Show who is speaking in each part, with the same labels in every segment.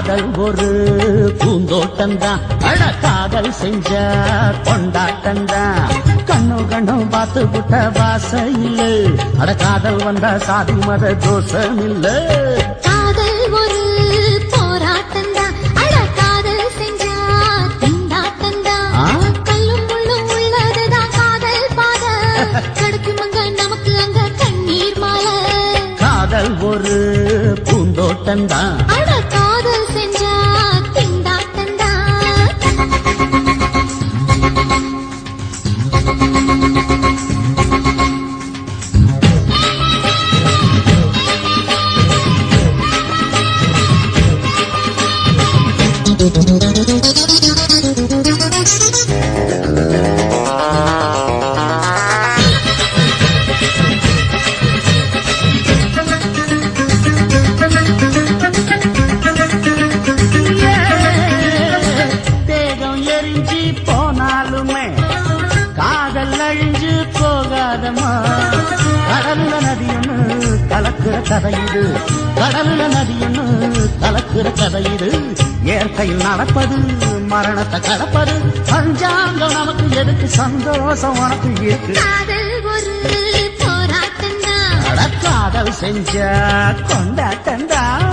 Speaker 1: காதல் ஒரு பூந்தோட்டம்தான், அட காதல் செஞ்ச கொண்டாட்டம்தான். கண்ணு கண்ணு பார்த்து விட்ட வாசம் இல்ல, அட காதல் வந்தா சாதி மத தோஷம் இல்ல.
Speaker 2: காதல் ஒரு போராட்டம்தான், அட காதல் செஞ்சா திண்டாட்டம்தான். கல்லும் முள்ளும் உள்ளதுதான் காதல் பாத, கிடைக்குமங்க நமக்கு அங்க கண்ணீர் மாலை.
Speaker 1: காதல் ஒரு பூந்தோட்டம்தான்,
Speaker 2: அட காதல் செஞ்சா திண்டாட்டம்தான்.
Speaker 1: தேகம் எரிஞ்சு போனாலுமே காதல் அழிஞ்சு போகாதம்மா. கடல்ல நதியொன்னு கலக்குற கதை இது, கடல்ல நதியொன்னு கலக்குற கதை இது. இயற்கையில் நடப்பது மரணத்தை கடப்பது, பஞ்சாங்கம் நமக்கு எதுக்கு, சந்தோஷம் உனக்கு இருக்கு.
Speaker 2: காதல் ஒரு போராட்டம்தான்,
Speaker 1: அட காதல் செஞ்ச கொண்டாட்டம்தான்.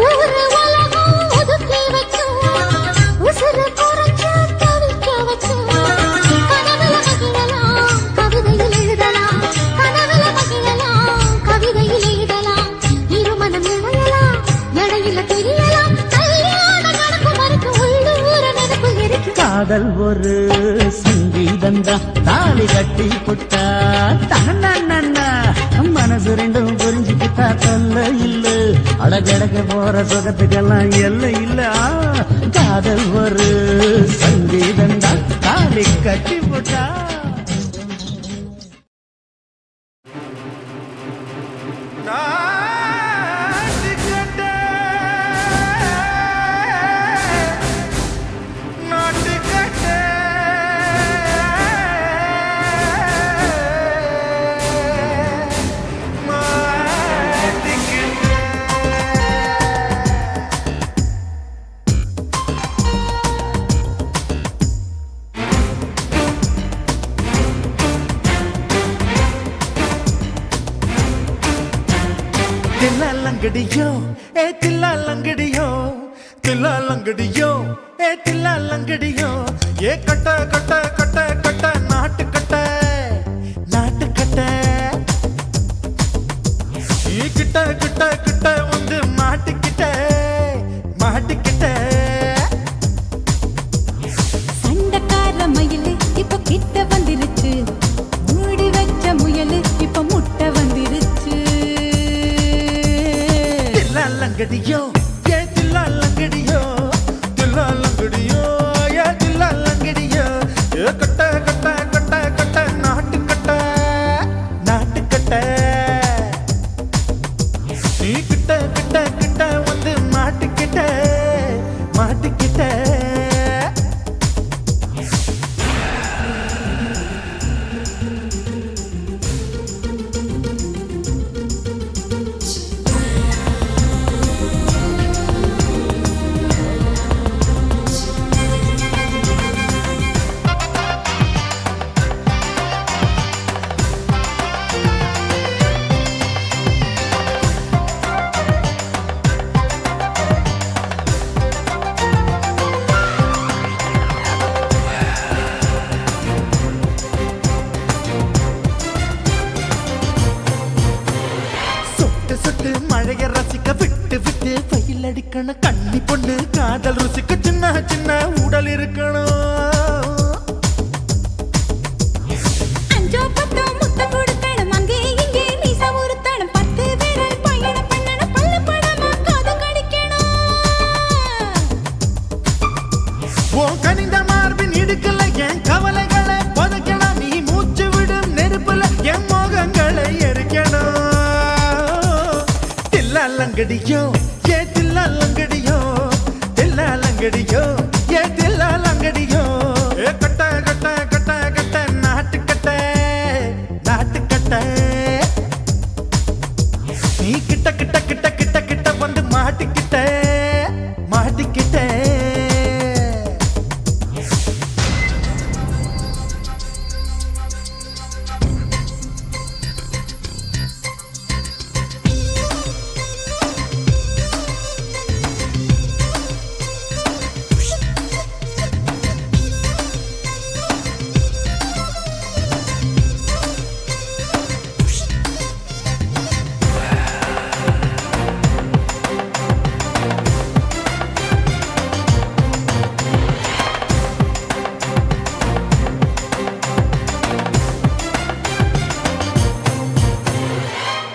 Speaker 2: ஊரு உலகம் ஒதுக்கி வைக்கும், உசுரு குறைச்சு தவிக்க வைக்கும். கனவுல மகிழலாம், கவிதையில் எழுதலாம், கனவுல மகிழலாம், கவிதையில் எழுதலாம். இருமனம் இணையலாம், இடையில தெரியலாம், கல்யாண நடப்பு மறுக்கு உள்ளூர நடப்பு இருக்கு.
Speaker 1: காதல் ஒரு சங்கீதந்தான், தாலி கட்டி புட்டா தன்னா மனசு ரெண்டும் புரிஞ்சுக்கிட்டா தொல்ல இல்ல, அடகடக போற சுகத்துக்கெல்லாம் எல்லை இல்ல. காதல் ஒரு சங்கீதந்தான், தாலி கட்டி புட்டா.
Speaker 3: தில்லாலங்கடியோ ஏ தில்லாலங்கடியோ, தில்லாலங்கடியோ ஏ தில்லாலங்கடியோ. ஏ கட்ட கட்ட கட்ட கட்ட நாட்டு கட்ட, நாட்டு கட்ட. நீ கிட்ட கிட்ட கிட்ட வந்து மாட்டிக்கிட்ட, மாட்டிக்கிட்ட.
Speaker 4: சண்டக்கார மயிலு இப்ப கிட்ட வந்துருச்சு, மூடி வச்ச முயலு இப்ப முட்டை வந்துருச்சு.
Speaker 3: தில்லாலங்கடியோ ஏ தில்லாலங்கடியோ, தில்லாலங்கடியோ ஏ தில்லாலங்கடியோ. ஏ கட்ட கட்ட கட்ட கட்ட நாட்டு கட்ட, நாட்டு கட்ட. நீ கிட்ட கிட்ட கிட்ட வந்து மாட்டிக்கிட்ட, மாட்டிக்கிட்ட. மழைய ரசிக்க விட்டு விட்டு பயில் அடிக்கணும். கண்ணி பொண்ணு காதல் ருசிக்க சின்ன சின்ன உடல் இருக்கணும்.
Speaker 4: அஞ்சோ பத்தோ முத்தம் கொடுக்கணும், அங்கே இங்கே மீசா உறுத்தணும். 10 பேரல் பயணம் பண்ணணும், பல்ல படமா காது கடிக்கணும்.
Speaker 3: தில்லாலங்கடியோ ஏ தில்லாலங்கடியோ தில்லாலங்கடியோ ஏ தில்லாலங்கடியோ ஏ கட்ட கட்ட கட்ட கட்ட நாட்டுக்கட்ட நாட்டுக்கட்ட நீ கிட்ட கிட்ட கிட்ட கிட்ட கிட்ட வந்து மாட்டிக்கிட்ட மாட்டிக்கிட்ட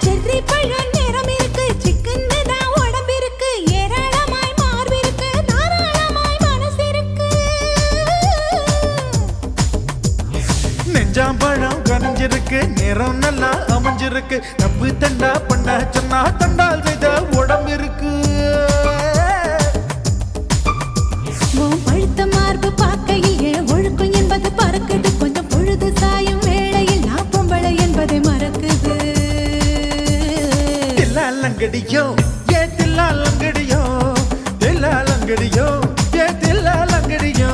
Speaker 4: செர்ரி பழம் நிறம் இருக்கு சிக்கன்னு தான் உடம்பு இருக்கு ஏராளமாய் மார்பு இருக்கு தாராளமாய் மனசு இருக்கு
Speaker 3: நெஞ்சாம்பழம் கனிஞ்சிருக்கு நிறம் நல்லா அமைஞ்சிருக்கு தப்பு தண்டா பண்ண சொன்னா தண்டால் செய்த உடம்பு இருக்கு
Speaker 4: உன் பழுத்த மார்பு பார்க்கையில் என் ஒழுக்கம் என்பது பறக்குது கொஞ்சம் பொழுது சாயும் வேளையில் நான் பொம்பளை என்பதை மறக்குது
Speaker 3: தில்லாலங்கடியோ ஏ தில்லாலங்கடியோ தில்லாலங்கடியோ ஏ தில்லாலங்கடியோ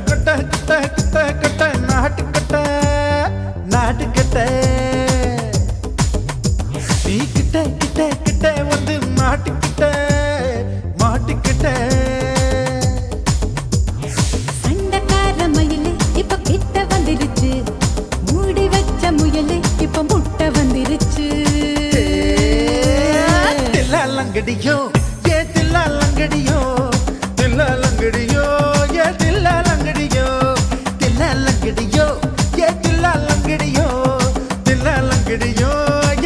Speaker 3: கட்ட கட்ட கட்ட கட்ட நாட்டுக்கட்ட நாட்டுக்கட்ட நீ கிட்ட கிட்ட கிட்ட வந்து மாட்டிக்கிட்ட மாட்டிக்கிட்ட
Speaker 4: சண்டைக்கார மயிலு இப்ப கிட்ட வந்துருச்சு மூடி வச்ச முயலு இப்ப முட்டை வந்துருச்சு
Speaker 3: தில்லாலங்கடியோ ஏ தில்லாலங்கடியோ தில்லாலங்கடியோ ஏ தில்லாலங்கடியோ தில்லாலங்கடியோ ஏ தில்லாலங்கடியோ தில்லாலங்கடியோ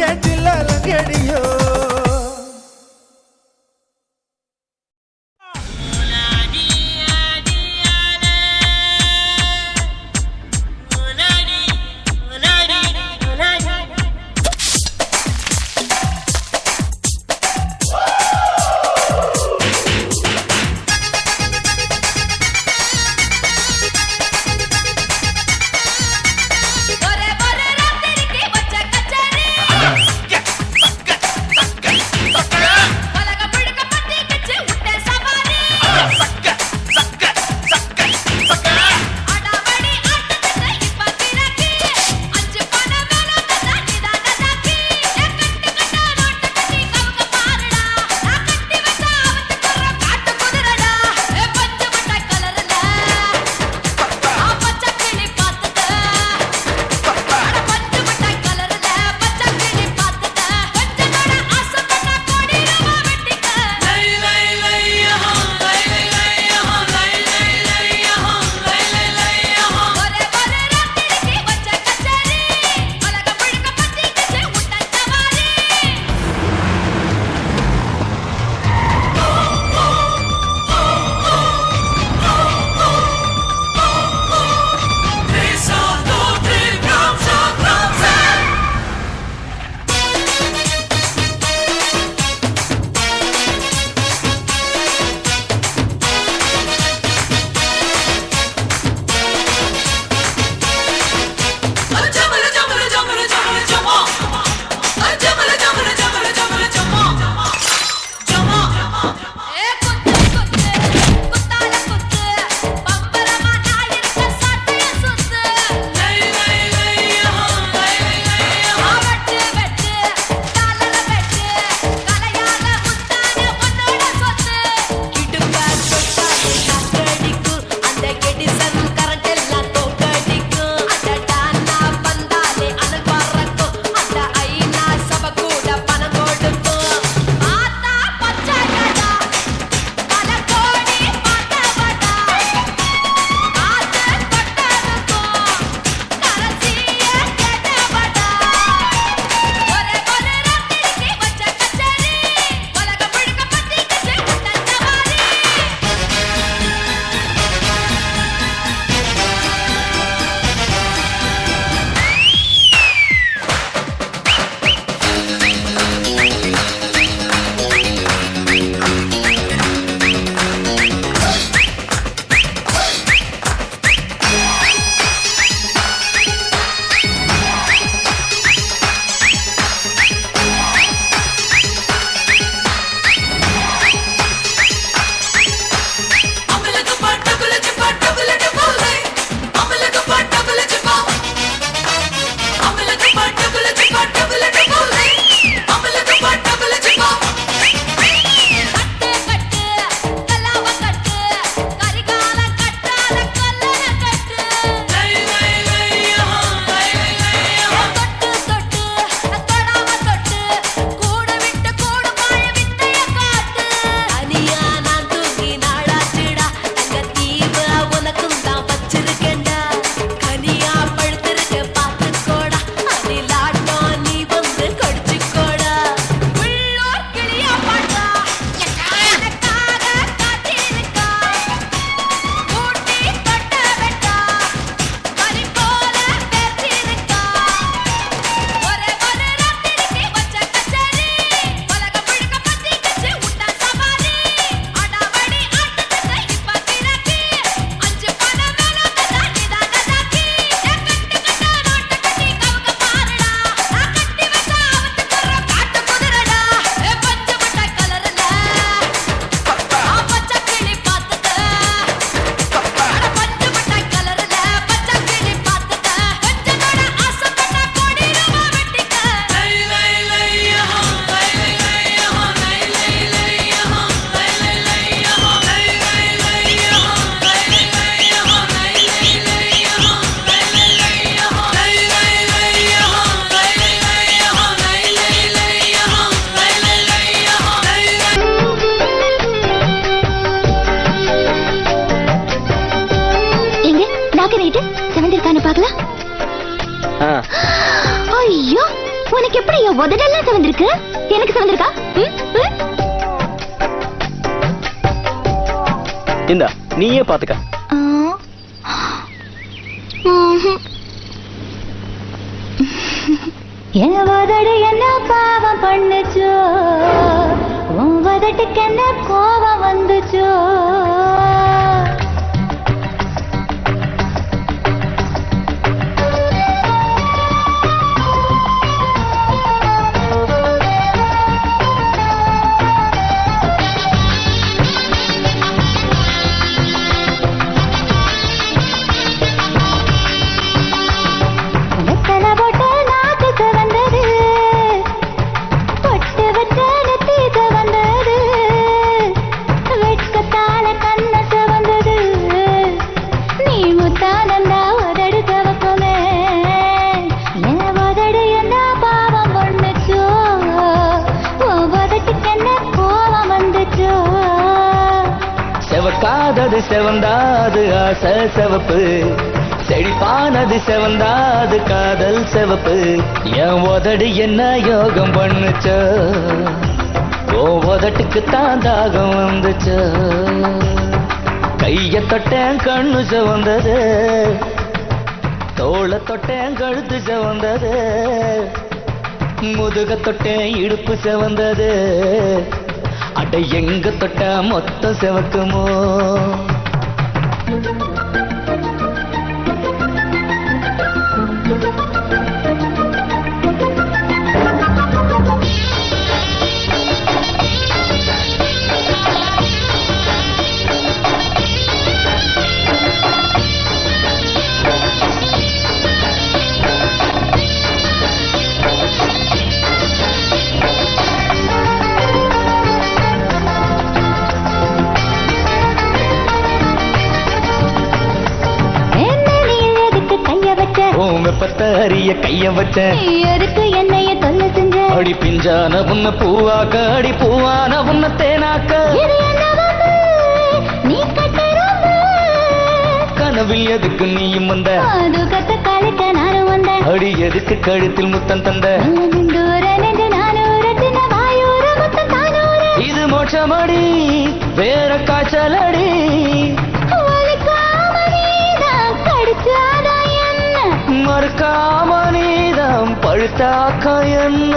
Speaker 3: ஏ தில்லாலங்கடியோ
Speaker 2: பார்க்கலாம். ஐயோ, உனக்கு எப்படி உதடெல்லாம் சிவந்திருக்கு? எனக்கு சிவந்திருக்கா?
Speaker 5: இந்தா நீயே பாத்துக்க.
Speaker 2: என் உதடு என்ன பாவம் பண்ணுச்சோ, உன் உதட்டுக்கு என்ன கோபம் வந்துச்சோ.
Speaker 5: செவக்காதது செவந்தாது ஆசை செவப்பு, செழிப்பானது செவந்தாது காதல் செவப்பு. என் உதடு என்ன யோகம் பண்ணுச்சோ, ஓ உதட்டுக்கு தான் தாகம் வந்துச்சோ. கைய தொட்டேன் கண்ணு செவந்தது, தோள தொட்டேன் கழுத்து செவந்தது, முதுக தொட்டேன் இடுப்பு செவந்தது. அட எங்க தொட்ட மொத்தம் செவக்குமோ. பத்தறிய கைய வச்ச
Speaker 2: எதுக்கு என்னைய தொல்ல செஞ்ச.
Speaker 5: அடி பிஞ்சான உன்ன பூவாக்க, அடி பூவான உன்ன தேனாக்க.
Speaker 2: நீ கட்டரும்
Speaker 5: கனவில் எதுக்கு நீயும் வந்த,
Speaker 2: அது கத்த காலுக்க நானும் வந்த.
Speaker 5: அடி எதுக்கு கழுத்தில் முத்தம் தந்த. இது மோட்சமடி வேற காய்ச்சலடி. மறுக்காம நீதம் பழுத்தாக்க என்ன.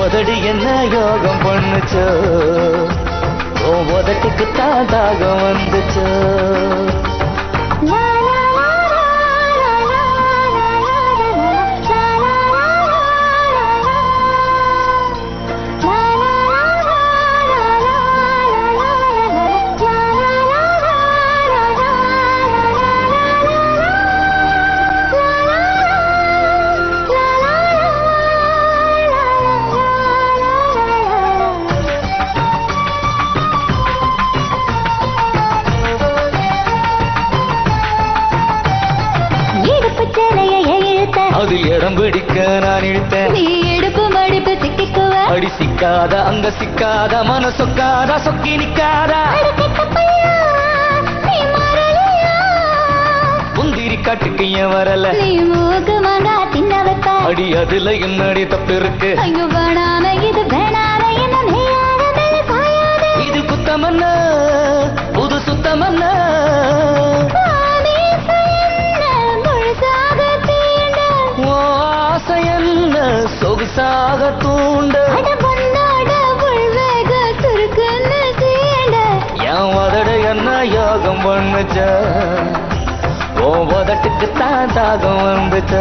Speaker 5: உதடி என்ன யோகம் பண்ணுச்சோ, ஓ உதட்டுக்கு தான் தாகம் வந்துச்சோ. அது இடம் பிடிக்க நான் இழுத்தேன்,
Speaker 2: நீ எடுப்பு மடிப்பு சிக்கிக்குவ.
Speaker 5: அடி சிக்காத அங்க சிக்காத மன சொக்காத சொக்கி நிக்காத. முந்திரி காட்டுக்கு ஏன் வரல,
Speaker 2: நீ மூக்கு மாங்கா தின்ன வைப்ப.
Speaker 5: அடி அதுல என்னடி தப்பு இருக்கு.
Speaker 2: ஐயோ வேணாம இது வேணாம என்ன நெய்யாத சாயாத.
Speaker 5: இது குத்தமன்ன புது சுத்தமன்ன. சொகுசாக தூண்ட என் உதட என்ன யோகம் பண்ணுச்ச, ஓ உதட்டுக்கு தான் தாகம் வந்துச்ச.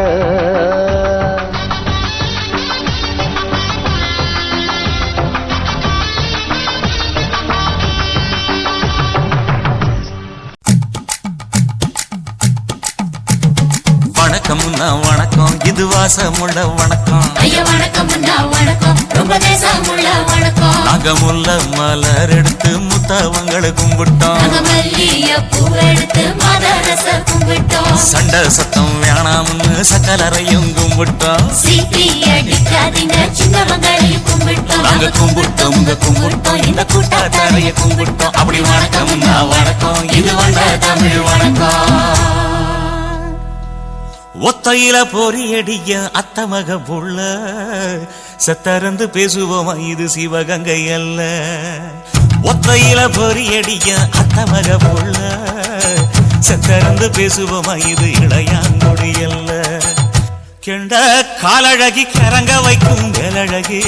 Speaker 6: வணக்கம் வணக்கம், இது வாச பாசமுள்ள வணக்கம்.
Speaker 2: ஐயா வணக்கம் அண்ணா வணக்கம், ரொம்ப தேசமுள்ள வணக்கம்.
Speaker 6: நாங்க முல்ல மலர் எடுத்து முத்தவங்களை கும்பிட்டோம்.
Speaker 2: நாங்க மல்லிய பூ எடுத்து மதரச கும்பிட்டோம்.
Speaker 6: சண்டை சத்தம் வேணாம்னு சகலரையும் கும்பிட்டோம்.
Speaker 2: சீட்டி அடிக்காதீங்க சின்னவங்களையும் கும்பிட்டோம்.
Speaker 6: நாங்க கும்பிட்டோம் உங்க கும்பிட்டோம் இந்த கூட்டாத்தாரைய கும்பிட்டோம். அப்படி வணக்கம் வணக்கம் இது வந்த தமிழ் வணக்கம். ஒத்தையில பொறியடிய அத்தமக புள்ள சத்தரந்து பேசுவோமா இது சிவகங்கை அல்ல. ஒத்தையில பொறியடிய அத்தமக புள்ள சத்தரந்து பேசுவோமா இது இளையாங்குடி அல்ல. கெண்ட காலழகி கரங்க வைக்கும் வேலழகி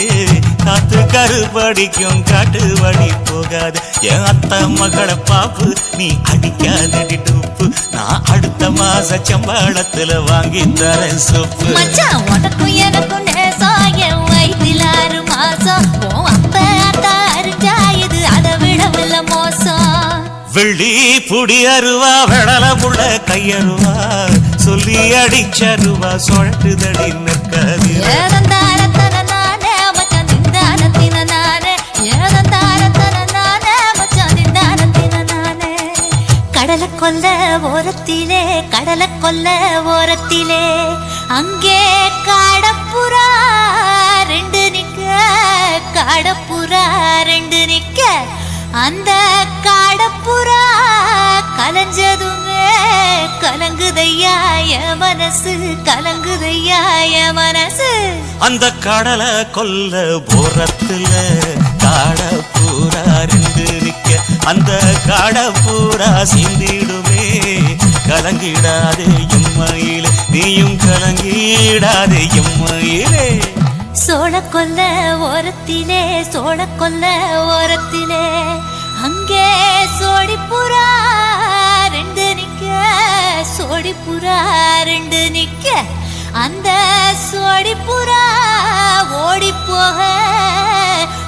Speaker 6: காத்து கருபடிக்கும் காட்டு வழி போகாது. என் அத்த மகளை பாப்பு நீ அடிக்காதடி டூப்பு. நான் அடுத்த மாச சம்பளத்துல வாங்கி தரேன் சொப்பு.
Speaker 2: மச்சான் உனக்கும் எனக்கும் நேசம் என் வயிற்றில் 6 மாசம். உன் அப்ப அத்தா அரிஞ்சா இது அதை விடவில்லை மோசம்.
Speaker 6: வெள்ளி புடி அருவா வெடல புள்ள கையருவா சொல்லி அடிச்சருவா சுழட்டுதடி நிற்காது.
Speaker 2: ஏதந்தாரத்தன நானே மச்சான் திண்டாரத்தின நானே. ஏதந்தாரத்தன நானே மச்சான் திண்டாரத்தின நானே. கடலை கொல்ல ஓரத்திலே கடலை கொல்ல ஓரத்திலே அங்கே காடப்புறா 2 நிக்க. காடப்புறா 2 நிக்க. அந்த காடப்புறா கலஞ்சதுமே கலங்குதையா என் மனசு, கலங்குதையா என் மனசு.
Speaker 6: அந்த கடலை கொல்ல போரத்துல காடப்பூரா 2 நிக்க. அந்த காடப்பூரா சிந்திடுமே கலங்கிடாதே எம்மையிலே நீயும் கலங்கிடாதே எம்மையிலே.
Speaker 2: சோழ கொல்ல ஓரத்திலே சோழ கொல்ல ஓரத்திலே அங்கே சோடிப்புறா 2 நிக்க. சோடிப்புறா 2 நிக்க. அந்த சோடிப்புறா ஓடி போக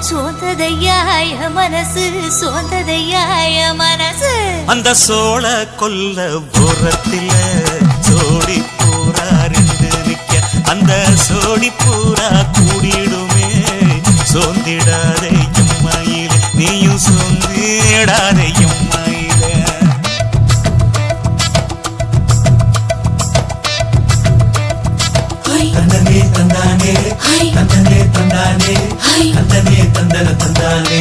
Speaker 2: சோந்ததையா என் மனசு, சோந்ததையா என் மனசு.
Speaker 6: அந்த சோழ கொல்ல போரத்தில சோடி பூரா 2 நிக்க. அந்த சோடி பூரா கூடிடுமே சோந்திடாதே எம்மையிலே நீயும் சோந்திடாதே எம்மையிலே.
Speaker 3: தந்தனே தந்தானே தந்தனே தந்தானே தந்தனே தந்தன தந்தானே.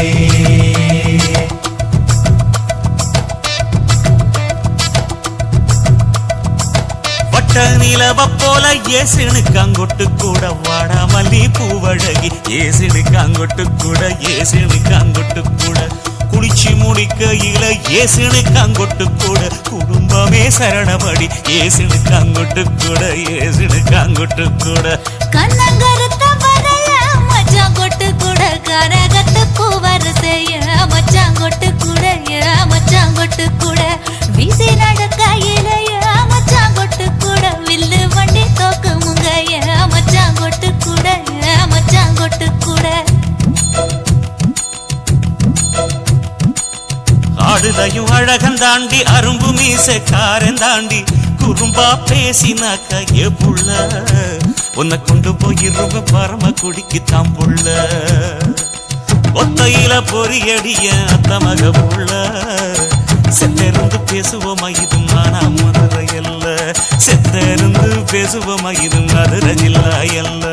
Speaker 6: வட்ட நிலவ போல ஏசினுக்காங்கொட்டு கூட வாடா மல்லி பூவழகி. ஏசினுக்காங்கொட்டு கூட ஏசினுக்காங்கொட்டு கூட குளிச்சு முடிக்கையில ஏசினுக்காங்கொட்டு கூட குடும்பமே சரணபடி. ஏசினுக்காங்கொட்டு கூட ஏசினுக்காங்கொட்டு கூட
Speaker 2: கண்ணங்கருத்த வரைய மச்சான் கொட்டு கூட கரகத்துக்கு வரிசைய மச்சான் கொட்டு கூட மச்சான் கொட்டு கூட வீசி நடக்கையில மச்சான் கொட்டு கூட வில்லு வண்டி தோக்கு முங்கைய மச்சான் கொட்டு கூட மச்சான் கொட்டு கூட.
Speaker 6: ஆடுதையும் அழகந்தாண்டி அரும்பு மீசக்காரன் தாண்டி குறும்பா பேசினாக்க ஏ புள்ள உன்னை கொண்டு போயிருவு பரம குடிக்கு தாம்புள்ள. ஒத்தையில பொறியடிய அத்தமக புள்ள செத்தருந்து பேசுவோமா இது மானா மதுரை அல்ல. செத்தருந்து பேசுவோமா இது மதுரை ஜில்லா அல்ல.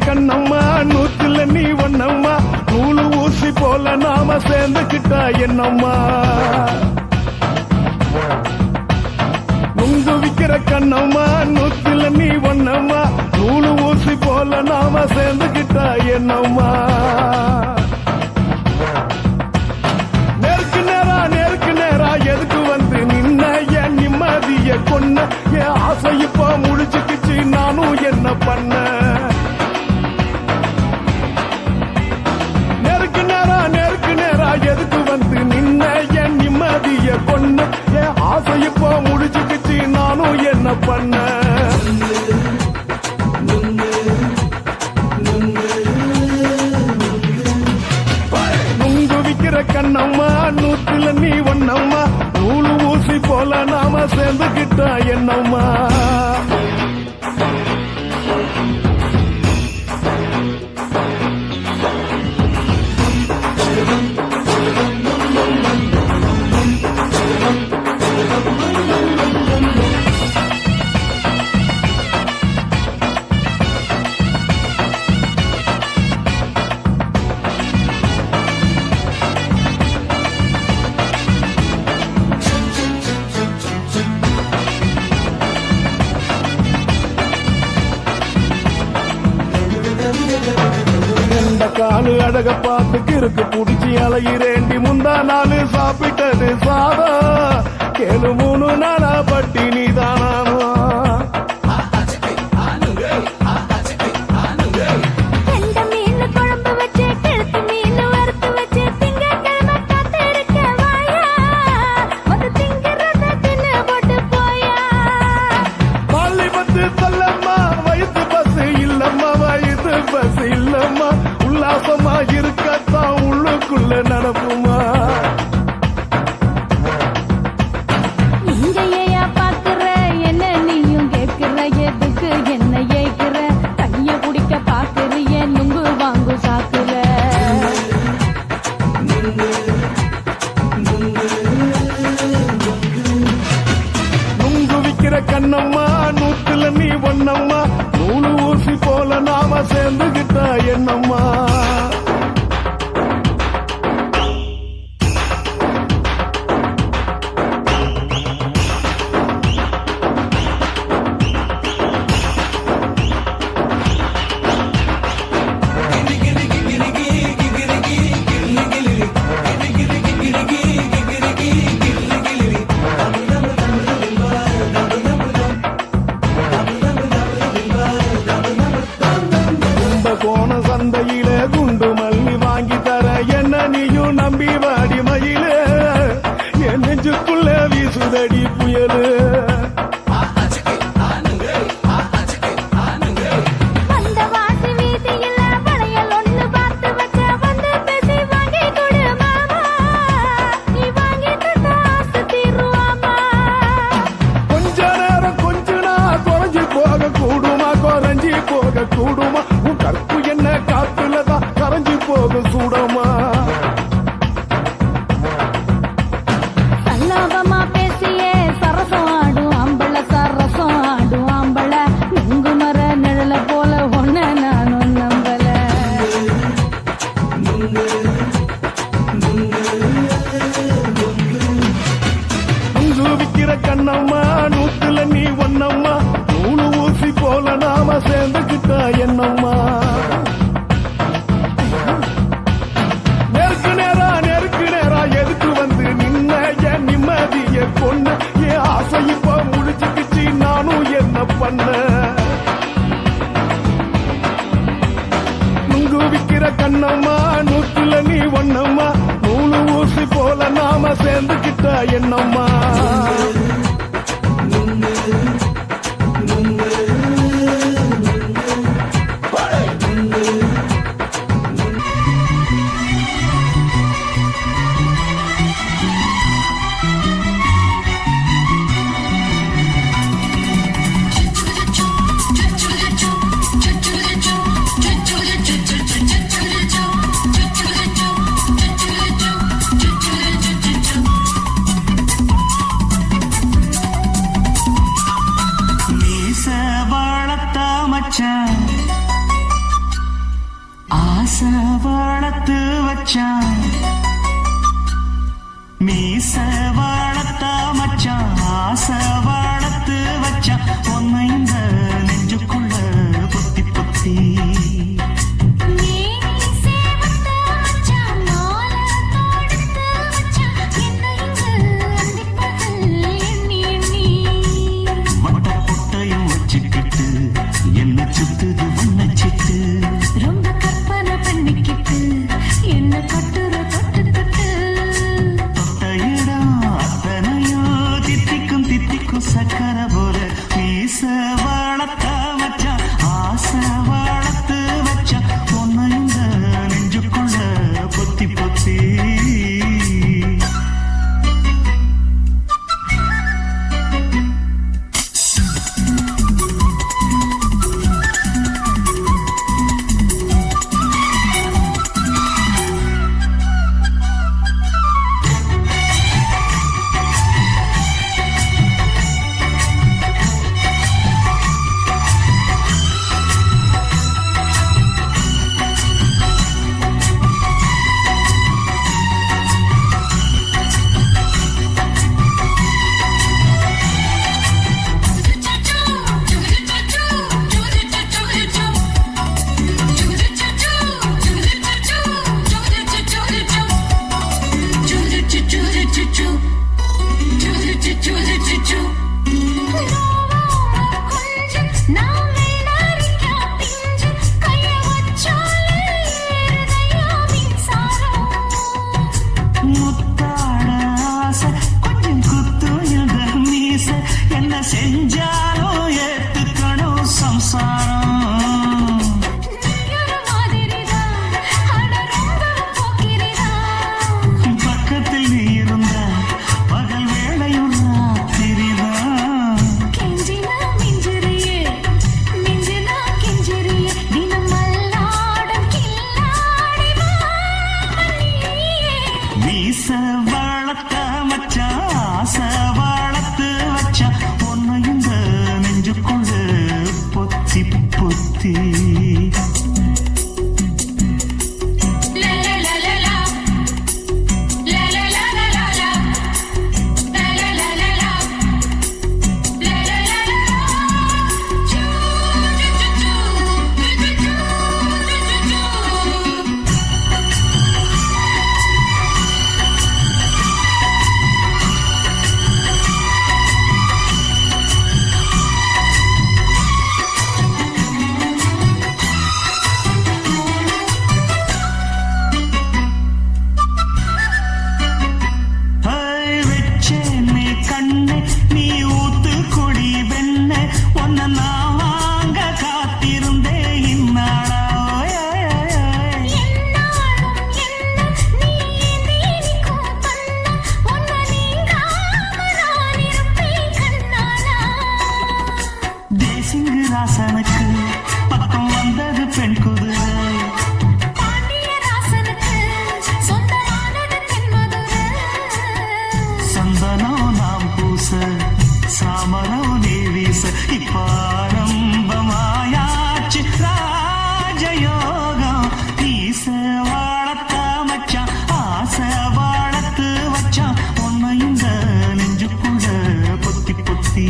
Speaker 7: கண்ணம்மா நூத்துல நீ ஒன்னம்மா நூலு ஊசி போல நாம சேர்ந்துக்கிட்டா என்னம்மா நுங்கு நுங்கு விக்கிற கண்ணம்மா நூத்துல நீ ஒன்னம்மா நூலு ஊசி போல நாம சேர்ந்துகிட்டா என்னம்மா நேருக்கு நேரா எதுக்கு வந்து நின்ன என் நிம்மதிய கொன்ன என் ஆசை இப்ப முடிச்சுக்கிச்சு நானும் என்ன பண்ண நேருக்கு நேரா எதுக்கு வந்து நின்ன என் நிம்மதிய கொன்ன என் ஆசை இப்ப முடிச்சுக்கிச்சு நானும் என்ன பண்ண நுங்கு விக்கிற கண்ணம்மா நூத்துல நீ ஒன்னம்மா நூலு ஊசி போல நாம சேர்ந்துகிட்டா என்னம்மா காலு அழக பார்த்து கிறுக்கு புடிச்சி அலையிறேண்டி முந்தா நாலு சாப்பிட்டது சாதா கேளு 3 நாளா பட்டினி தானாமா
Speaker 2: கெண்ட மீன் குழம்பு வச்சு கெளுத்து மீன் வறுத்து வச்சு திங்கட்கிழமை காத்திருக்க வாயா வந்து திங்கிறத தின்னு போட்டு போயா
Speaker 7: பள்ளி பத்து தள்ளம்மா வயிற்று பஸ் இல்லம்மா வயிற்று பஸ் இல்லம்மா உல்லாசமா இருக்கத்தான் உள்ளுக்குள்ள நடப்புமா
Speaker 2: இங்கேயா பாக்குற என்ன நீயும் கேட்கிற எதுக்கு என்ன ஏய்க்கிற தண்ணிய குடிக்க பாக்குறிய நுங்கு வாங்கு சாக்குற
Speaker 7: நுங்கு விக்கிற கண்ணம்மா நூத்துல நீ ஒன்னம்மா நூலு ஊசி போல நாம சேர்ந்துகிட்டா என்னம்மா கோண சந்தையில குண்டு மல்லி வாங்கி தர என்ன நீயும் நம்பி வாடி மயில என் நெஞ்சுக்குள்ள வீசுதடி புயலு
Speaker 2: வந்த வாசி வீதியில வளையல் ஒண்ணு பார்த்து வச்ச வந்து பேசி வாங்கி கொடு மாமா நீ வாங்கி தந்த ஆசை தீருவாமா
Speaker 7: கொஞ்ச நேரம் கொஞ்சனா குறைஞ்சி போக கூடுமா குறைஞ்சி போக கூடுமா உன் கற்பு என்ன காத்துலதான் கரைஞ்சி போக சூடமா
Speaker 2: சல்லாபமா பேசியே சரசம் ஆடும் அம்பள சரசம் ஆடும் அம்பள நுங்கு மர நிழல போல ஒன்ன நானும் நம்பல
Speaker 7: நுங்கு விக்கிற கண்ணம்மா நூத்துல நீ ஒன்னம்மா நூலு ஊசி போல நாம சேர்ந்துகிட்டா என்னம்மா நேருக்கு நேரா எதுக்கு வந்து நின்ன என் நிம்மதிய கொன்ன என் ஆசை இப்ப முடிச்சுக்கிச்சு நானும் என்ன பண்ண நுங்கு விக்கிற கண்ணம்மா நூத்துல நீ ஒன்னம்மா நூலு ஊசி போல நாம சேர்ந்துகிட்டா என்னம்மா
Speaker 8: மச்சான் ஆசை வளர்த்து வச்சான் மீச வளர்த்த மச்சான் ஆசை வளர்த்து ராசனுக்கு பக்கம் வந்தது பெண் குதிரை சந்தனம் நாம் பூச சாமரம் நீ வீச இப்பாரம்பமாயாச்சு ராஜயோகம் ஈச வாழத்த மச்சான் ஆசை வாழத்து வச்சான் உன்னை இந்த நெஞ்சுக்குள்ள பொத்தி பொத்தி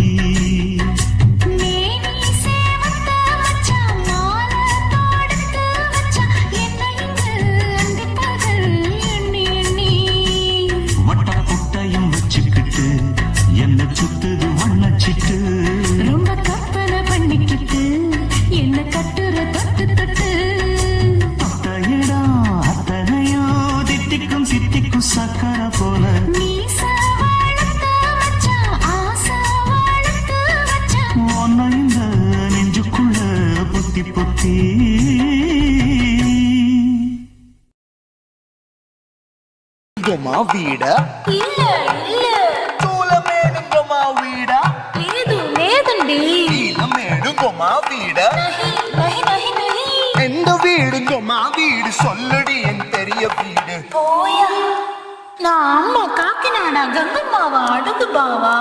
Speaker 8: ரொம்ப கற்பனை பண்ணிக்கிட்டு என்ன கட்டுற தொட்டு தொட்டு அத்தையிடம் அத்தனையோ தித்திக்கும் சித்திக்கும் சக்கர போல ஒன்ன இந்த நெஞ்சுக்குள்ள பொத்தி பொத்தி
Speaker 3: வீட
Speaker 2: இல்ல இல்ல
Speaker 3: சூலமேடுங்கம்மா வீட
Speaker 2: లేదు లేదండి
Speaker 3: மேடுங்கம்மா வீட
Speaker 2: నహి నహి నహి
Speaker 3: எந்த வீடுங்கம்மா வீடு சொல்லடி என் பெரிய வீடு
Speaker 2: పోయా నా అమ్మ కాకినాడ గంగమ్మావా అడుగు బావా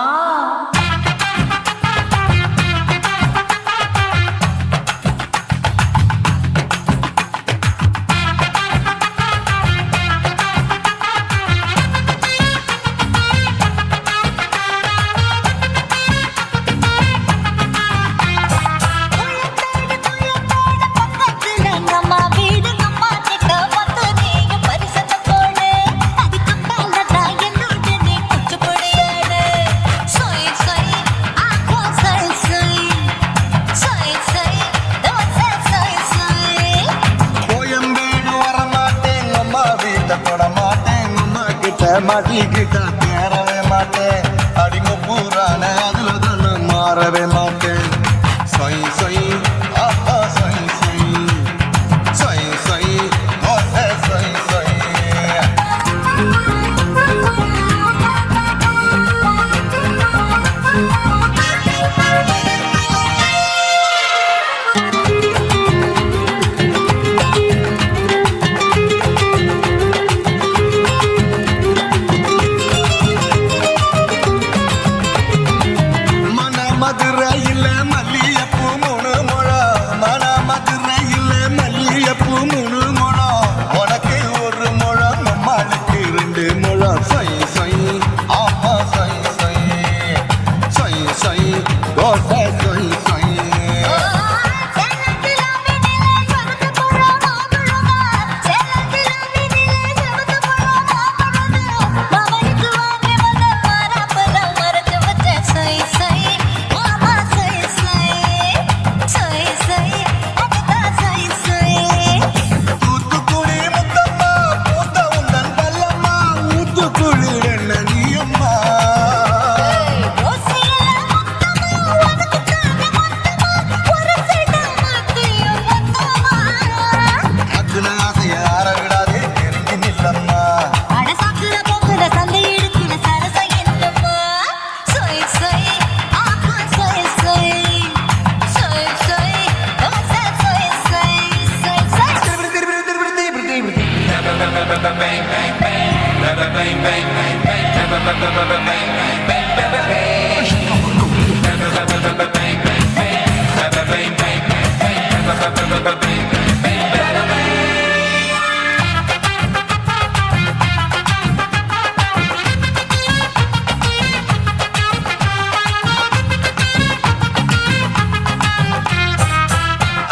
Speaker 3: மாட்டிக்கிட்ட தேரவே மாட்டேன் அடிங்க பூரான அதுல தானே மாறவே மாட்டேன் சொய் சொய் ஆஹா சொய் சொய் சொய் சொய் ஓஹே சொய் சொய்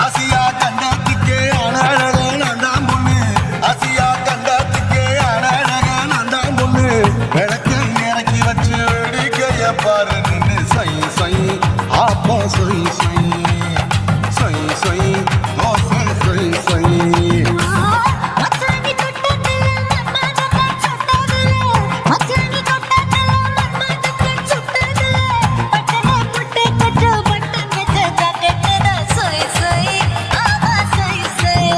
Speaker 7: ஆசியா கண்டத்துக்கே அனழக நான் பொண்ணு ஆசியா கண்டத்துக்கே அனழக நான் பொண்ணு விளக்கு இறக்கி வச்சு வேடிக்கைய பாரு நின்று சை சை ஆப்பா சை சை சை சை ஓசை சை சை
Speaker 2: மச்சானி தொட்டதுல மன்மதக்க சுட்டதுல மச்சானி தொட்டதுல மன்மதக்க சுட்டதுல பட்டன புட்டை கட்ட பட்டன் வெச்ச ஜாக்கெட்டட சோய் சோய் ஆமா சோய் சோய்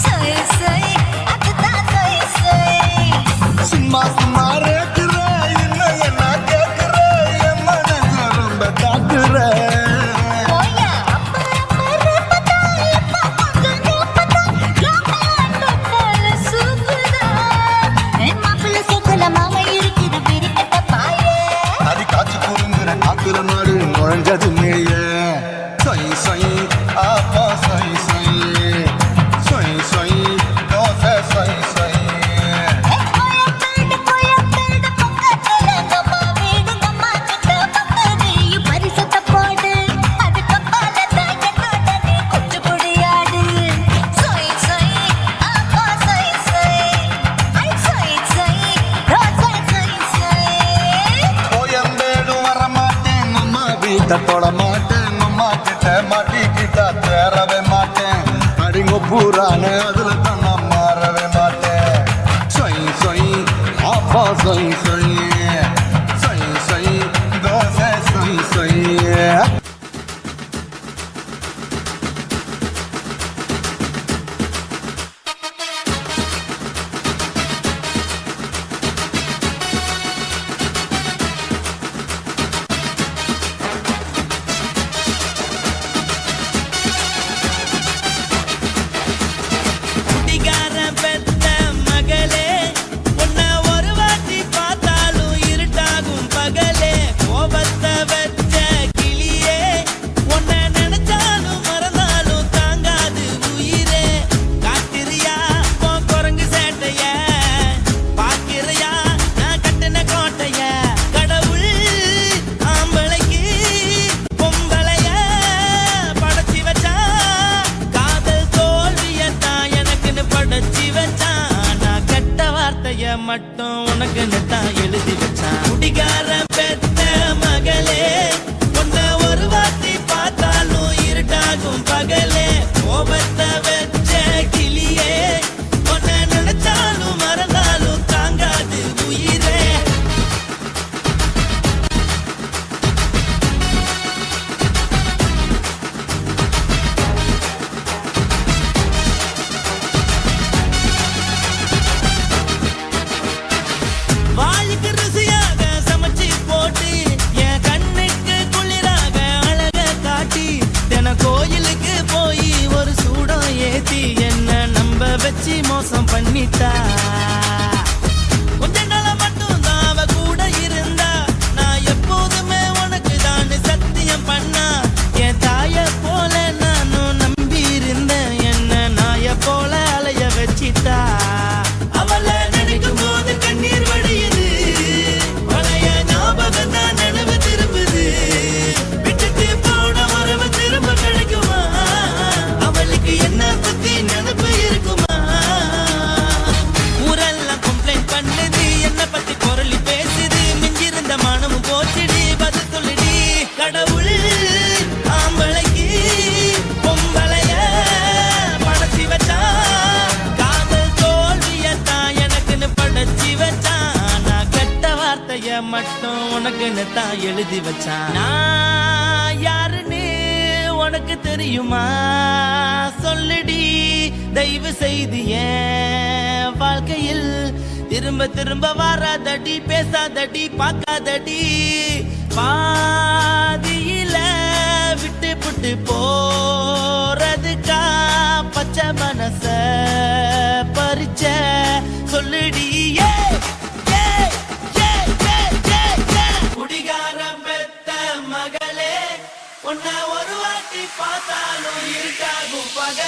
Speaker 2: சோய் சோய் அத்தா சோய் சோய்
Speaker 7: சும்மா சும்மா ரேக்குற இன்னும் என்ன கேட்குற என் மனச ரொம்ப தாக்குற
Speaker 2: போயா அப்பறப்பறப்பதா இப்ப கொஞ்சம் ஞாபகதா ஞாபகத்தல சூப்பரா என் மாப்பிள்ளை சொக்கல மாமா இருக்குது பிரிக்கட்ட பாயே
Speaker 7: அது காய்ச்சி குறுங்குற காக்குற நாடு நுழைஞ்சது மேய சை சை ஆப்பா சை சை சை சை தோசை சை சை
Speaker 2: போயா பேடு பக்கத்துல நம்ம வீடு நம்ம கிட்ட பக்கத்து பரிசத்த போடு அது கப்பால தாங்கனோட நீ குச்சி புடியாடு சோய் சோய் ஆப்பா சோய் சோய் ஐ சோய் சோய் ரோசை சோய் சோய்
Speaker 7: கோயம்பேடும் வரமாட்டேன் நம்ம வீட்டை தொட மாட்டேன் அம்மா கிட்ட மாட்டிக்கிட்டா தேரவே மாட்டேன் அடிங்க பூரான அதுல தான் நான் மாறவே மாட்டேன் சை சை ஆப்பா சை சை சை சை தோசை சை சை
Speaker 9: குடிகாரன் பெத்த மகளே உன்னை ஒரு வாட்டி பார்த்தாலும் இருட்டாகும் பகலே கோபத்தை வச்ச கிளியே உன்னை நினைச்சாலும் மறந்தாலும் தாங்காது உயிரே காத்திரியா உன் குரங்கு சேட்டைய பாக்கிறியா நான் கட்டின கோட்டைய கடவுள் ஆம்பளைக்கு பொம்பளைய படைச்சி வச்சா காதல் தோல்வியத்தான் எனக்குன்னு படைச்சி வச்சான் நான் கெட்ட வார்த்தைய மட்டும் உனக்குன்னு தான் எழுதி வச்சான் குடிகாரன் பெத்த மகளே உன்னை ஒரு வாட்டி பார்த்தாலும் இருட்டாகும் பகலே கோபத்தை வச்ச கிளியே உன்னை நினைச்சாலும் மறந்தாலும் தாங்காது உயிரே வாளுக்கு ருசியாக சமைச்சு போட்டு என் கண்ணுக்கு குளிராக அழக காட்டி தின கோயிலுக்கு போய் ஒரு சூடம் ஏத்தி என்ன நம்ப வச்சு மோசம் பண்ணிட்டா கொஞ்ச நாள மட்டும் தான் அவ கூட இருந்தா நான் எப்போதுமே உனக்கு தான் சத்தியம் பண்ணா என் தாய போல நானும் நம்பி இருந்தேன் என்ன நாய போல அலைய வச்சிட்டா அவளை நினைக்கும் போது கண்ணீர் வடியுது பழைய ஞாபகம் தான் நினைவு திரும்புது விட்டுட்டு போன உறவு திரும்ப கிடைக்குமா அவளுக்கு என்ன பத்தி நினைப்பு இருக்குமா ஊரெல்லாம் கம்ப்ளைண்ட் பண்ணுது என்ன பத்தி குரலி பேசுது மிஞ்சிருந்த மனமும் போச்சுடி பதில் சொல்லுடி கடவுள் ஆம்பளைக்கு பொம்பளைய படைச்சி வச்சா காதல் தோல்வியத்தான் எனக்குன்னு படைச்சி வச்சான் நான் கெட்ட வார்த்தைய மட்டும் உனக்குன்னு தான் எழுதி வச்சான் நான் யாருன்னு உனக்கு தெரியுமா சொல்லுடி தயவு செய்து என் வாழ்க்கையில் திரும்ப திரும்ப வராதடி பேசாதடி பார்க்காதடி பாதியில விட்டு புட்டு போறதுக்கா பச்சை மனச பறிச்ச சொல்லுடி குடிகாரம் பெத்த மகளே உன்னை ஒரு வாட்டி பார்த்தாலும் இருட்டாகும் பகல்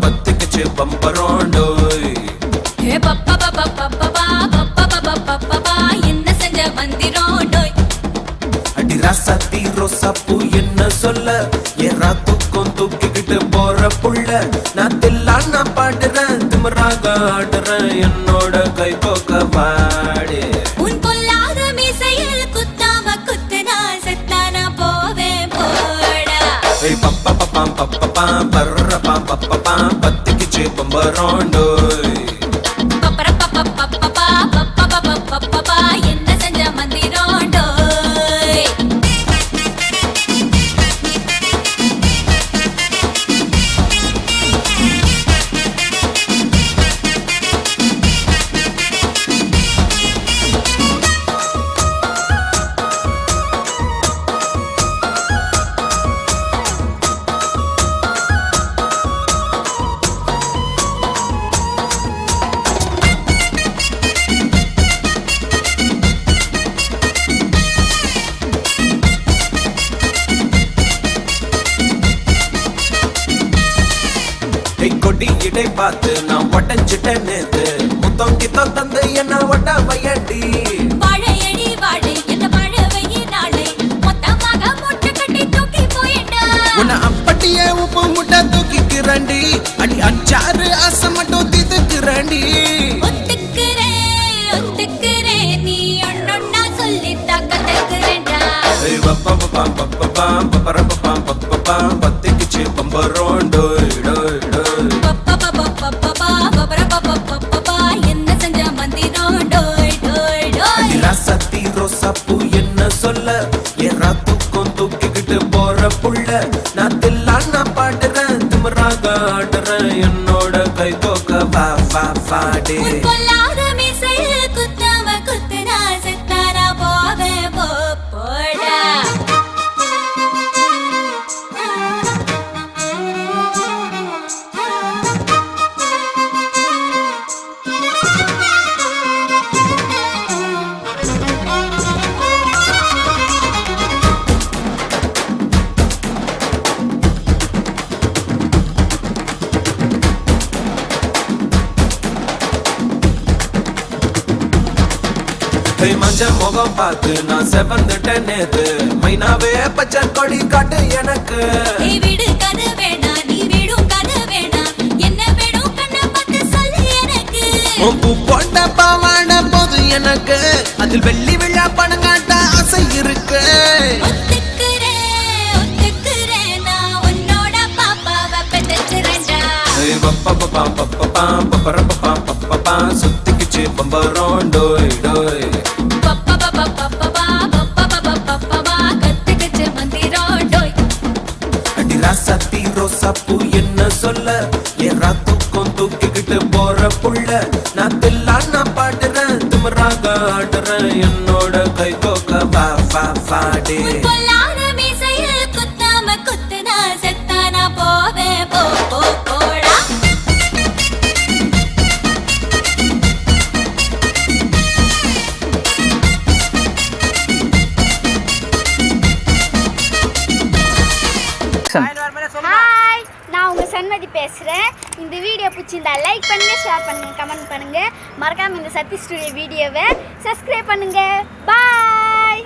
Speaker 6: பத்திக்குச்சு பம்பரோண்டோய்
Speaker 2: ஏ பப்பா பப்பா பப்பா பப்பா பப்பா என்ன செஞ்ச மந்திரோண்டோய்
Speaker 6: அடி ராசாத்தி ரோசாப்பூ என்ன சொல்ல ஏறா தூக்கம் தூக்கிக்கிட்டு போற புள்ள நான் தில்லான் நான் பாடுறேன் திமிராக ஆடுறேன் என்னோட கை கோக்க பாடு
Speaker 2: உன் பொல்லாத மீசையில் குத்தாம குத்துனா செத்தானா போவேன் போடா
Speaker 6: பப்பா பப்பாம் பப்பப்பாம் பர்றப்பாம் பப்பப்பாம் பத்திக்குச்சு பம்பரோண்டோய்
Speaker 2: பப்பா என்ன செஞ்ச மந்திரோண்டோய்
Speaker 6: கொடி இடை பார்த்து நான் உடஞ்சிட்டேன் நேத்து முத்தம் கித்தம் தந்து என்ன ஒட்ட வையடி
Speaker 2: வாழையடி வாழை என்ன வாழவையே நாளை மொத்தமாக முட்டை கட்டி தூக்கி போயிட்டா
Speaker 6: உன்னை அப்படியே உப்பு முட்டை தூக்கிக்கிறண்டி அடி அஞ்சாறு ஆசை மட்டும் தீத்துக்கிறண்டி
Speaker 2: ஒத்துக்கிறேன் நீ ஒன்னொன்னா சொல்லி தாக்கத்துக்கிறேன்டா
Speaker 6: பத்திக்குச்சு பம்பரோண்டோய் டோய் டோய்
Speaker 2: என்ன செஞ்ச மந்திரோண்டோய் டோய் டோய்
Speaker 6: ராசாத்தி ரோசாப்பூ என்ன சொல்ல ஏறா தூக்கம் தூக்கிக்கிட்டு போற புள்ள நான் தில்லான் நான் பாடுறேன் திமிராக ஆடுறேன் என்னோட கை கோக்க வா வா வாடே
Speaker 2: உன் பொல்லாத மீசையில் குத்தாம குத்துனா செத்தானா போவேன் போடா
Speaker 6: மஞ்ச முகம் பார்த்து நான் செவந்துட்டேன் நேத்து மைனாவே பச்சை கொடி காட்டு எனக்கு
Speaker 2: நீ விடு கதை வேணாம் நீ விடும் கதை வேணாம் என்ன வேணும் கண்ணை பார்த்து சொல்லு எனக்கு
Speaker 6: உன் பூ போட்ட பாவாட போது எனக்கு அதில் வெள்ளி விழா பணம் காட்ட ஆசை இருக்கு
Speaker 2: ஒத்துக்கிறேன் நான் உன்னோட பாப்பாவை பெற்றுறேன்டா
Speaker 6: சுத்திக்குச்சு பம்பரோண்டோய் டோய்
Speaker 2: கத்துக்கிச்சு மந்திரோண்டோய்
Speaker 6: அடி ராசாத்தி ரோசாப்பூ என்ன சொல்ல ஏறா தூக்கம் தூக்கிக்கிட்டு போற புள்ள நான் தில்லான் நான் பாடுறேன் திமிராக ஆடுறேன் என்னோட கை கோக்க வா வா வாடே
Speaker 2: உன் பொல்லாத மீசையில் குத்தாம குத்துனா செத்தானா போவேன் போடா
Speaker 10: ஹாய் நான் உங்கள் சண்மதி பேசுகிறேன். இந்த வீடியோ பிடிச்சிருந்தா லைக் பண்ணுங்கள், ஷேர் பண்ணுங்கள், கமெண்ட் பண்ணுங்கள். மறக்காமல் இந்த சத்தி ஸ்டுடியோ வீடியோவை சப்ஸ்கிரைப் பண்ணுங்கள். பாய்.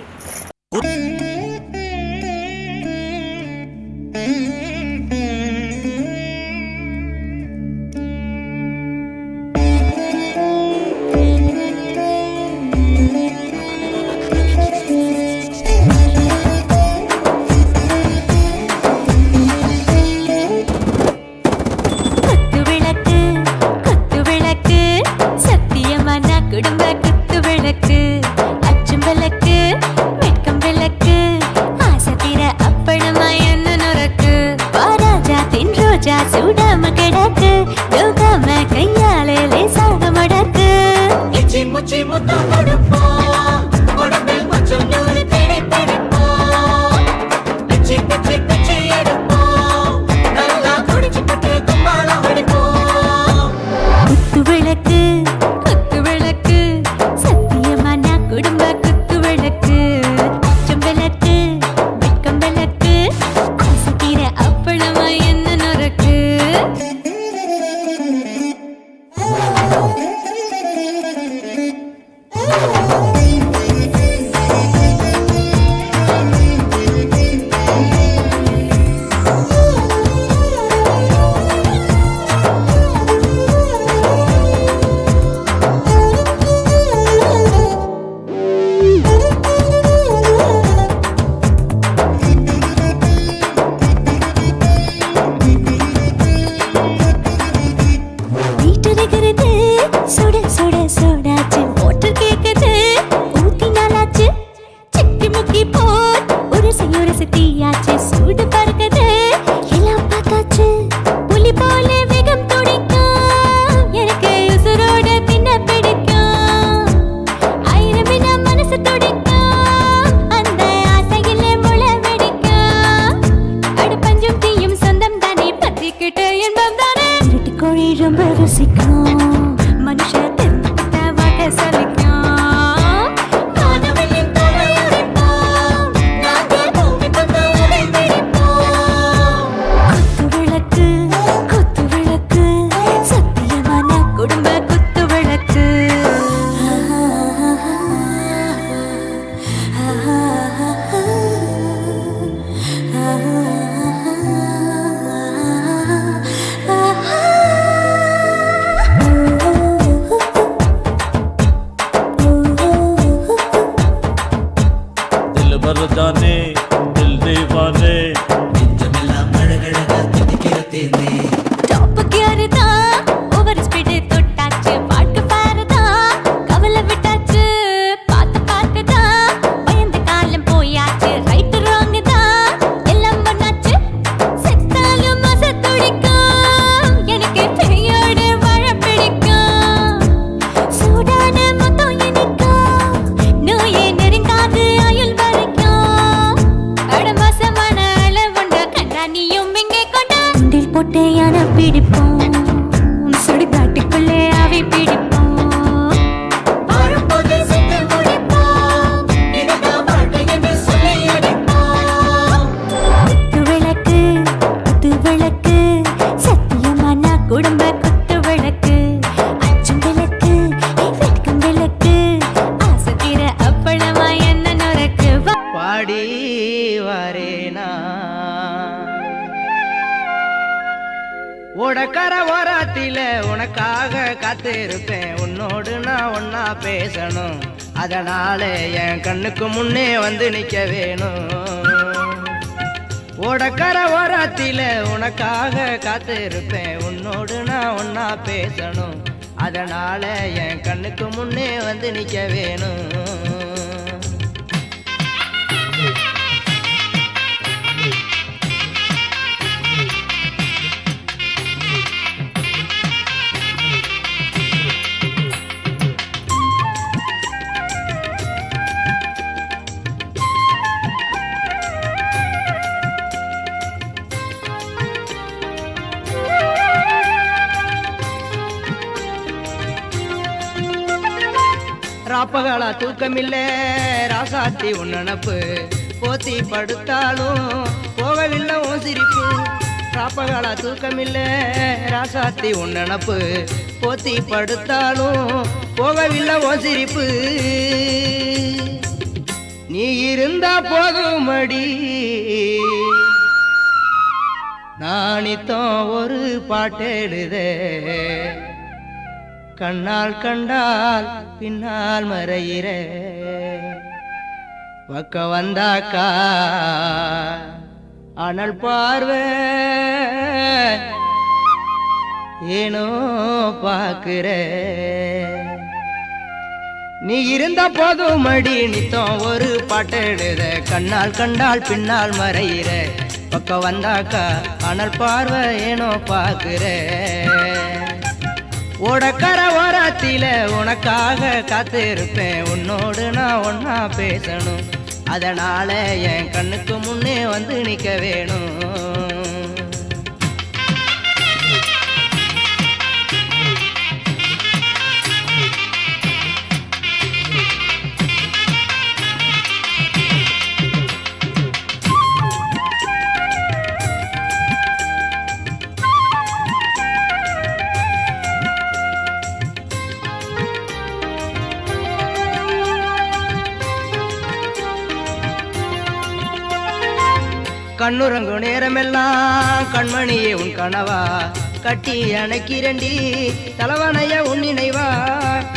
Speaker 9: ஓடக்கர ஓரத்தில உனக்காக காத்திருப்பேன் உன்னோடு நான் ஒன்னா பேசணும் அதனால என் கண்ணுக்கு முன்னே வந்து நிக்க வேணும் ஓடக்கர ஓரத்தில உனக்காக காத்திருப்பேன் உன்னோடு நான் ஒன்னா பேசணும் அதனால என் கண்ணுக்கு முன்னே வந்து நிக்க வேணும் ராப்பகலா தூக்கமில்ல ராசாத்தி உன் நினப்பு போத்தி படுத்தாலும் போகவில்லை உன் சிரிப்பு ராப்பகலா தூக்கமில்ல ராசாத்தி உன் நினப்பு போத்தி படுத்தாலும் போகவில்லை உன் சிரிப்பு நீ இருந்தா போதுமடி நானித்தம் ஒரு பாட்டெழுதே கண்ணால் கண்டால் பின்னால் மறையிற பக்க வந்தாக்கா அனல் பார்வை ஏனோ பாக்குற நீ இருந்த போதும் மடி நித்தம் ஒரு பாட்டெழுத கண்ணால் கண்டால் பின்னால் மறையிற பக்க வந்தாக்கா அனல் பார்வை ஏனோ பாக்குற ஓடக்கர ஓரத்தில உனக்காக காத்திருப்பேன் உன்னோடு நான் ஒன்னா பேசணும் அதனால என் கண்ணுக்கு முன்னே வந்து நிக்க வேணும் கண்ணுறங்கு நேரமெல்லாம் கண்மணியே உன் கனவா கட்டி அணைக்கிறண்டி தலைவனைய உன் நினைவா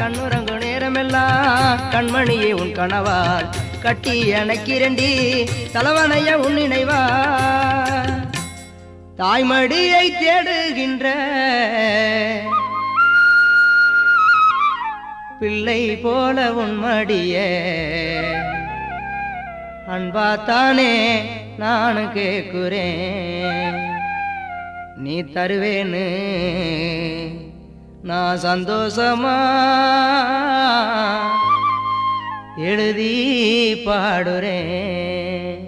Speaker 9: கண்ணுறங்கு நேரமெல்லாம் கண்மணியே உன் கனவால் கட்டி அணைக்கிறண்டி தலைவனைய உன் நினைவா தாய்மடியை தேடுகின்ற பிள்ளை போல உன் மடியே அன்பாத்தானே நான் கேக்குறேன் நீ தருவேன்னு நான் சந்தோஷமா எழுதி பாடுறேன்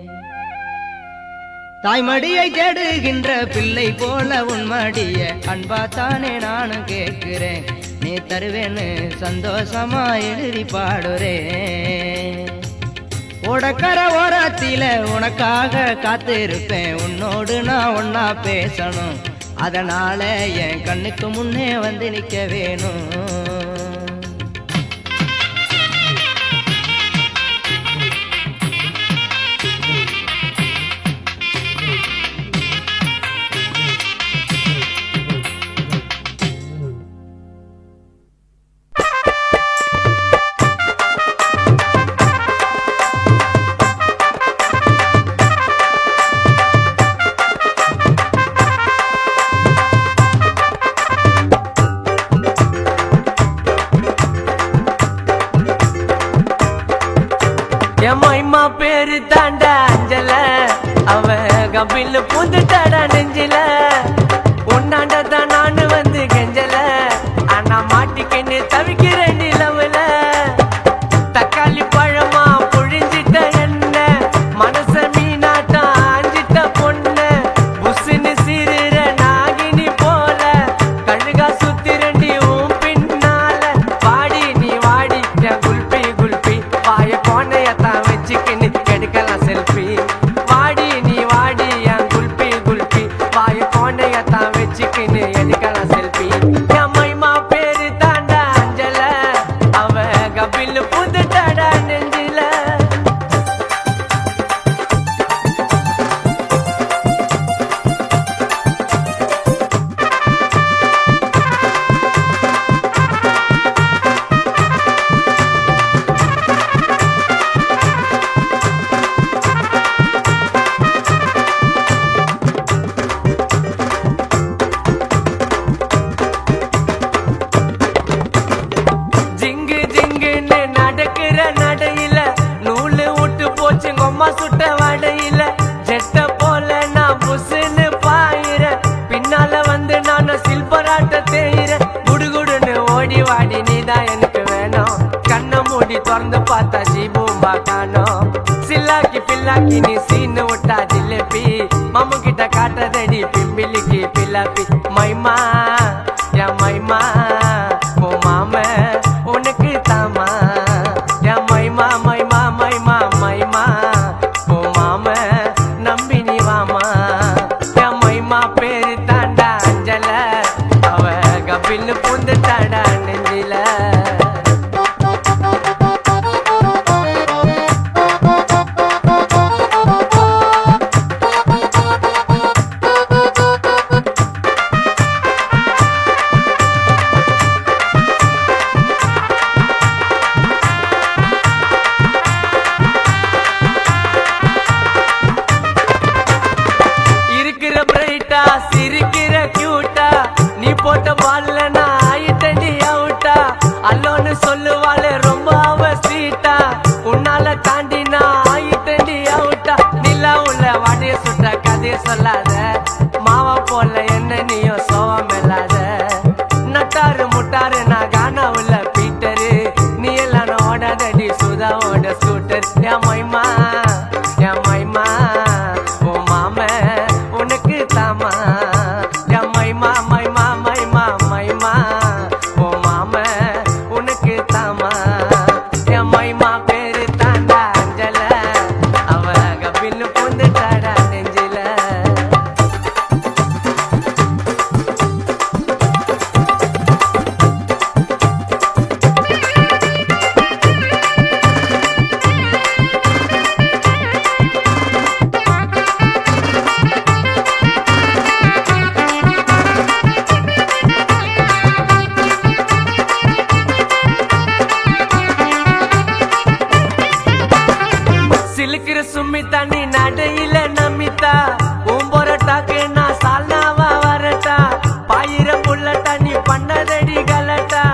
Speaker 9: தாய்மடியை தேடுகின்ற பிள்ளை போல உன் மடிய அன்பாத்தானே நான் கேட்கிறேன் நீ தருவேன்னு சந்தோஷமா எழுதி பாடுறேன் ஓடக்கர ஓரத்தில உனக்காக காத்திருப்பேன் உன்னோடு நான் ஒன்னா பேசணும் அதனால என் கண்ணுக்கு முன்னே வந்து நிக்க வேணும்
Speaker 5: எம்மா பேரு தாண்டா அஞ்சல அவ கபில் புந்து தடா நெஞ்சில உன்னாண்டதான் நானு வந்து கெஞ்சல ஆனா மாட்டிக்கன்னு தவிக்கிறேன் நிலவுல தக்காளி பழமா புழிஞ்சிட்ட என்ன மனச மீனாட்டா ஆஞ்சிட்ட பொண்ணு புசுன்னு சிறுற நாகினி போல கழுகா சுத்திரண்டி உன் பின்னால வாடி நீ வாடி என் குல்பி குல்பி வாய போனையத்தான் வச்சுக்கின்னு எடுக்கலாம் செல்ஃபி வாடி நீ வாடி என் குல்பி திறந்து பார்த்தா ஜீபூம்பா காணோம் சில்லாக்கி பில்லாக்கி நீ சீனு விட்டா ஜிலேபி மாமு கிட்ட காட்டுறதடி பிம்பிலிக்கு பில்லாப்பி மைமா என் மைமா ஓ மாம உனக்கு தாமா என் மைமா மைமா மைமா மைமா ஓ மாம நம்பி நீ வாமா என் மைமா பேரு தாண்டா அஞ்சல அவ கபின்னு புந்து தாண்டா நெஞ்சில சிரிக்கிற கியூட்டா நீ போட்ட பால்ல நான் ஆயிட்டடி அவுட்டா அல்லோன்னு சொல்லுவாளே ரொம்ப அவ ஸ்வீட்டா உன்னால தாண்டி நான் ஆயிட்டடி அவுட்டா நிலா உள்ள வாடிய சுட்ட கதைய சொல்லாத மாவா போல என்ன நீயோ சோவம் இல்லாத நட்டாரு முட்டாரு நான் கானா உள்ள பீட்டரு நீ எல்லாம் ஓடாதடி சுதாவோட ஸ்கூட்டர் என் மைமா என் மைமா ஓ மாம உனக்கு தாமா என் மைமா மைமா மைமா மைமா ஓ மாம உனக்கு தாமா என் மைமா பேரு தாண்டா அஞ்சல அவ கபின்னு புந்து தாடா நெஞ்சில சிலுக்கிற சுமித்தா நீ நடையில நமித்தா உம்பொரட்டாக்கு நான் சால்னாவா வரட்டா பாயிர புள்ளட்டா நீ பண்ணதடி கலட்டா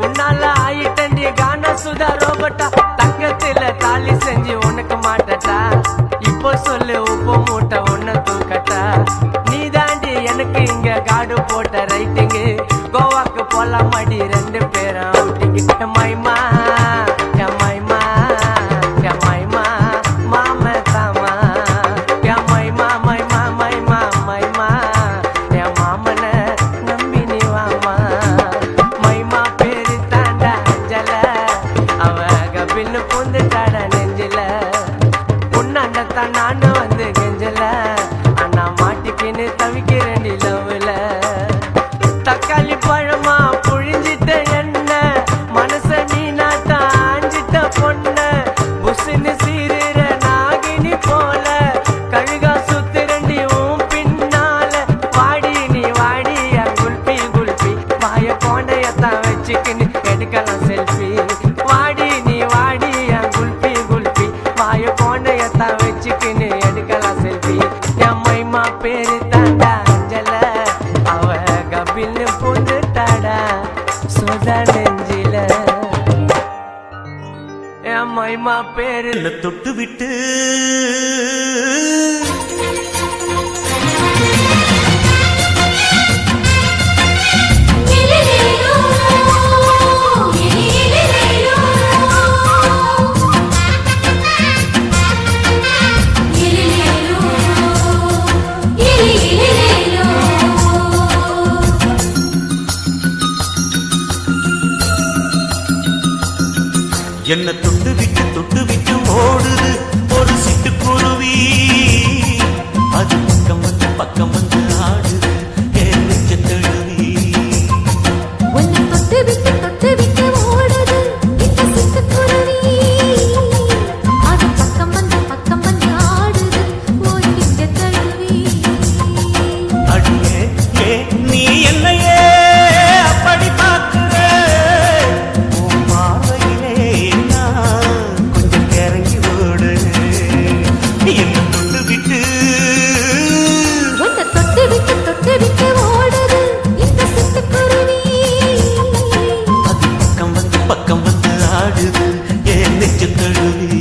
Speaker 5: உன்னால ஆயிட்டண்டி கான சுதா ரோபட்டா தங்கத்துல தாலி செஞ்சு உனக்கு மாட்டட்டா இப்போ சொல்லு உப்பு மூட்டை உன்ன தூக்கட்டா நீ தாண்டி எனக்கு இங்க காடு போட்ட ரைட்டிங்கு கோவாக்கு போலாம் அடி 2 பேரும் அவுட்டிங்கு மைமா என் மைமா என் மைமா மாம தாமா என் மைமா மைமா மைமா மைமா என் மாமன நம்பி நீ வாமா மைமா பேரு தாண்டா அஞ்சல அவ கபின்னு புந்து தாடா நெஞ்சில உன்னாண்டத்தான் நானும் வந்து கெஞ்சல ஆனா மாட்டிக்கின்னு தவிக்கிறேன் நிலவுல தக்காளி பழமா புழிஞ்சிட்ட என்ன மனச நீ நாட்டா ஆஞ்சிட்ட பொண்ண புசுன்னு சீருற நாகினி போல கழுகா சுத்துரண்டி உன் பின்னால வாடி நீ வாடி குல்பி குல்பி வாய போனையத்தான் வச்சுக்கின்னு எடுக்கலாம் செல்ஃபி வாடி நீ வாடி குல்பி குல்பி வாய போனையத்தான் வச்சுக்கின்னு எடுக்கலாம் செல்ஃபி என் மைமா பேரு தாண்டா அஞ்சல அவ கபின்னு புந்து தாடா சுதா நெஞ்சில என் மைமா பேரு
Speaker 3: தொட்டு விட்டு என்ன தொட்டு விட்டு ஓடுது ஒரு சிட்டுக்குருவி அது பக்கம் வந்து ஆடுது என் நெஞ்ச தழுவி
Speaker 4: உன்னை தொட்டு விட்டு ஓடுது இந்த சிட்டுக்குருவி அது பக்கம் வந்து ஆடுது ஓ நெஞ்ச தழுவி
Speaker 3: அடியே ஏ நீ என்னையே அப்படி பார்க்கிற உன் பார்வையிலே நான் கொஞ்சம் கிறங்கி ஓடு என்ன தொட்டு விட்டு
Speaker 4: உன்னை தொட்டு விட்டு ஓடுது இந்த சிட்டுக்குருவி
Speaker 3: அது பக்கம் வந்து ஆடுது என் நெஞ்ச தழுவி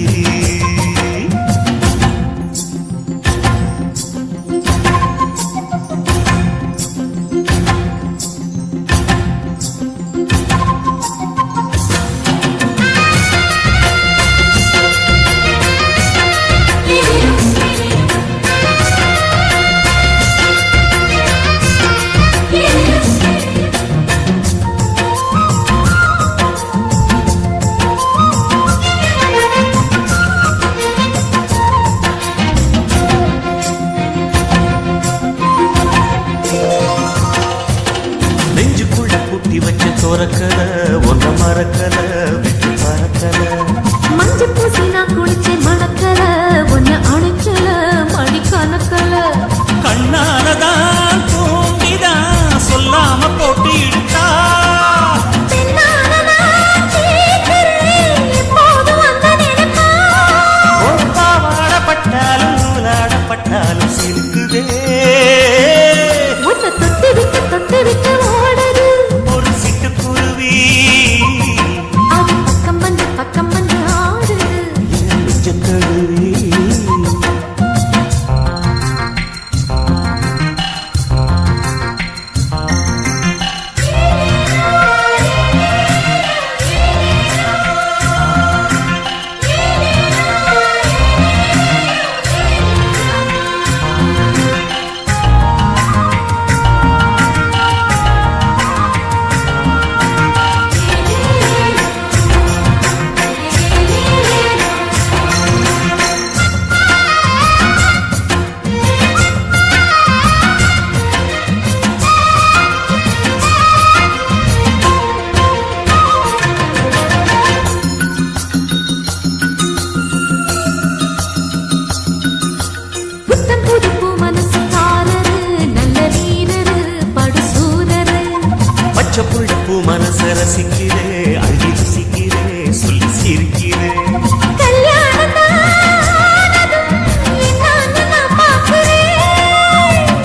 Speaker 1: மணக்கல
Speaker 4: மஞ்ச பூசி நான் குளிச்சேன் மணக்கல உன்னை அணைக்கல மணி கணக்கல
Speaker 3: கண்ணாலதான் தூண்டிதான் சொல்லாம போட்டு இழுத்தா பாவாடப்பட்டாலும் நூலாடப்பட்டாலும் சிலுக்குதே
Speaker 4: உன்னை தொட்டு விட்டு ஓடுது
Speaker 3: ஒரு சிட்டுக்குருவி
Speaker 4: அது பக்கம் வந்து ஆடுது
Speaker 1: நெஞ்சம் தழுவி
Speaker 4: புத்தம் புதுப்பு மனசுக்காரரு நல்ல வீரரு படுசூரரு
Speaker 3: பச்சை புள்ளப்பூ மனச ரசிக்கிறே அள்ளி ருசிக்கிறே சொல்லி சிரிக்கிறே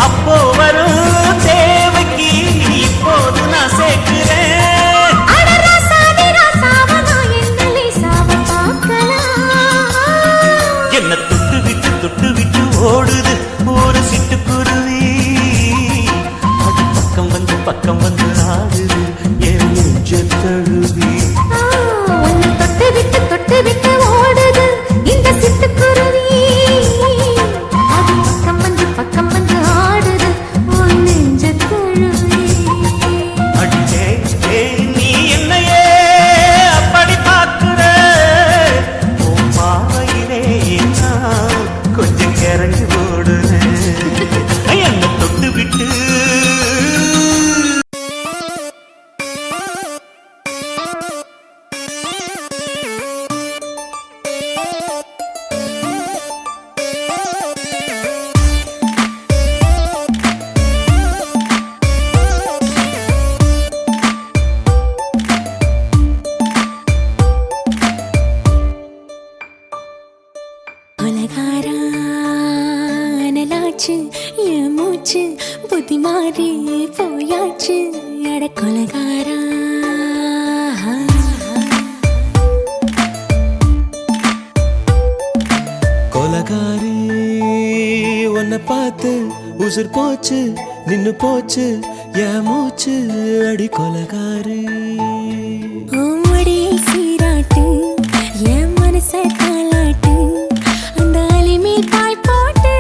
Speaker 3: அப்போ வரும் தேவைக்கு இப்போது நான் சேர்க்கிறேன் என்ன தொட்டு விட்டு ஓடுது ஒரு சிட்டுக்குருவி அது பக்கம் வந்து ஆடுது என் நெஞ்ச தழுவி
Speaker 4: தொட்டு விட்டு ஓடுது இந்த சிட்டுக்குருவி அது பக்கம் வந்து ஆடுது உன் நெஞ்ச தழுவி
Speaker 3: அடிச்சே நீ என்னையே அப்படி பார்க்கிற உன் பாவையிலே நான் கொஞ்சம் கிறங்கி ஓடுறேன் என்ன தொட்டு விட்டு
Speaker 4: கொலகாரானலாச்சு என் மூச்சு புத்தி மாறி போயாச்சு அட கொலகாரா
Speaker 6: கொலகாரி உன்னை பார்த்து உசுர் போச்சு நின்னு போச்சு என் மூச்சு அடி கொலகாரி
Speaker 4: ஓமடியை சீராட்டு என் மனச தாளாட்டு அந்த அலிமேல் பாய் போட்டு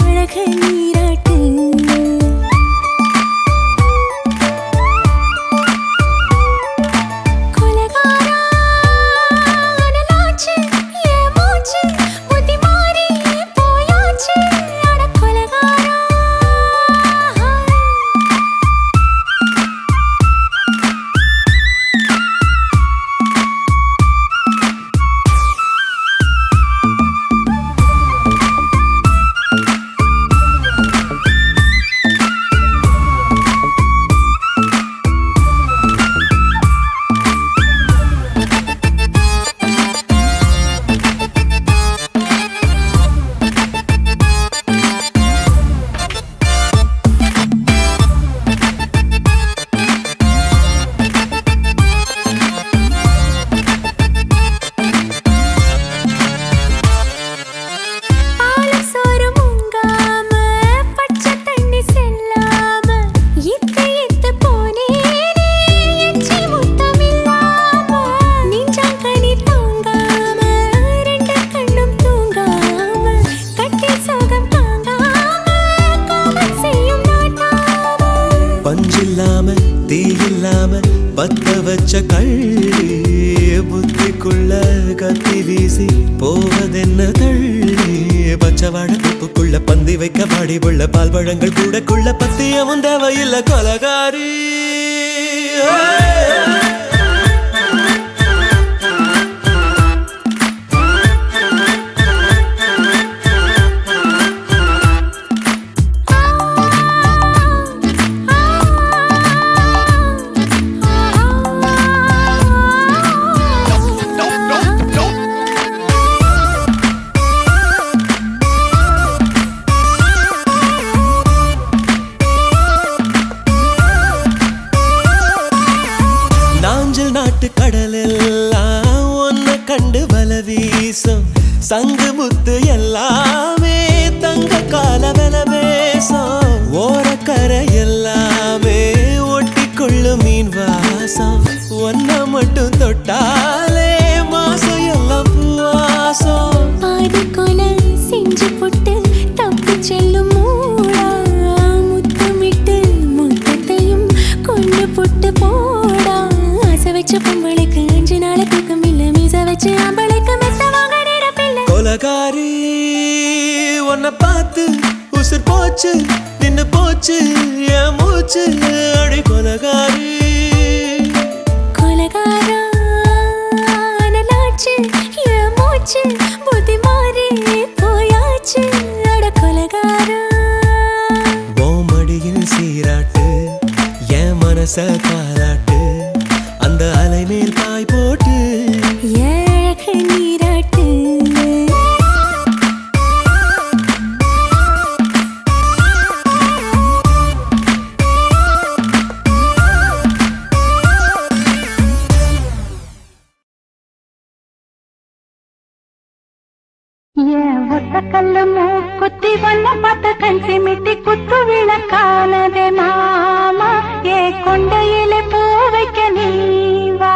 Speaker 4: அழக நீராட்டு கொலகாரானலாச்சு என் மூச்சு புத்தி மாறி போயாச்சு அட கொலகாரா
Speaker 6: பஞ்சில்லாம தீயில்லாம பத்த வச்ச கள்ளி புத்திக்குள்ள கத்தி வீசி போவதென்ன தள்ளி பச்சவாட துப்புக்குள்ள பந்தி வைக்க பாடி உள்ள பால் பழங்கள் கூடக்குள்ள பத்தியமும் தேவையில்ல கொலகாரி
Speaker 9: வீசும் சங்கு முத்து எல்லாமே தங்க கால வெல பேசும் ஓரக்கரை எல்லாமே ஒட்டி கொள்ளும் மீன் வாசம் ஒன்ன மட்டும் தொட்டாலே மாசம் எல்லாம் பூவாசம்
Speaker 8: பாதி கொலை செஞ்சு போட்டு தப்பி செல்லும் மூடா முத்தமிட்டு முத்தத்தையும் கொண்டு போட்டு போடா ஆசை வச்ச பொம்பளைக்கு 5 நாள் தூக்கம் இல்ல மீச வச்சு ஆம்பளைக்கு மெத்த வாங்க நேரப்பில்லை
Speaker 9: கொலகாரி உன்னை பார்த்து உசுர் போச்சு நின்னு போச்சு என் மூச்சு அடி கொலகாரி
Speaker 8: கொலகாரா நலாச்சு என் மூச்சு புத்தி மாறி போயாச்சு அட கொலகாரா
Speaker 9: மடியில் சீராட்டு என் மனச காலாட்டு அந்த அலை மேல் பாய் போட்டு
Speaker 8: ஏழக நீராட்டு
Speaker 4: ஒத்தக்கல்லு மூக்குத்தி வண்ண பார்த்த கண் சிமிட்டி குத்து விளக்கானதே மாமா ஏ கொண்டையிலே பூ வைக்க நீவா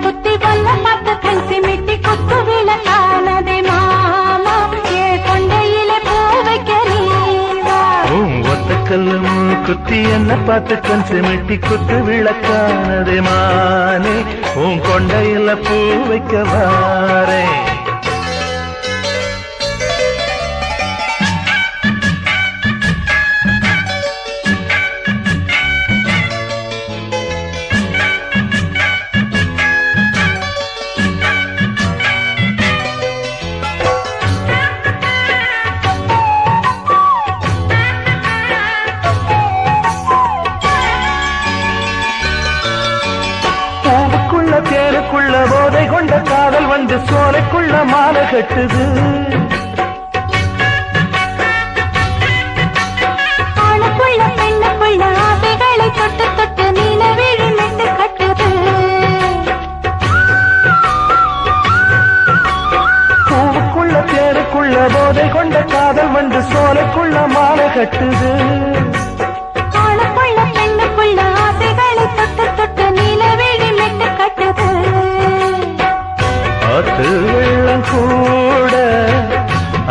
Speaker 4: குத்தி வல்ல பார்த்த கண் சிமிட்டி குத்து விளக்கானதே மாமா ஏ கொண்டையிலே பூ வைக்க நீவா
Speaker 3: ஒத்தக்கல்லு குத்தி என்ன பார்த்து கண் சிமிட்டி குத்து விளக்கானதே மானே உன் கொண்டையில பூ வைக்க வாரே தேருக்குள்ள போதை கொண்ட காதல் வந்து சோலைக்குள்ள மாலை கட்டுது
Speaker 4: ஆணுக்குள்ள பெண்ணுக்குள்ள ஆசைகளை தொட்டு தொட்டு நீலவிழி மெட்டு கட்டுது
Speaker 3: பூவுக்குள்ள தேருக்குள்ள போதை கொண்ட காதல் வந்து சோலைக்குள்ள மாலை கட்டுது
Speaker 4: ஆணுக்குள்ள பெண்ணுக்குள்ள ஆசைகளை தொட்டு தொட்டு நீலவிழி மெட்டு கட்டுது
Speaker 3: ஆத்து வெள்ளம் கூட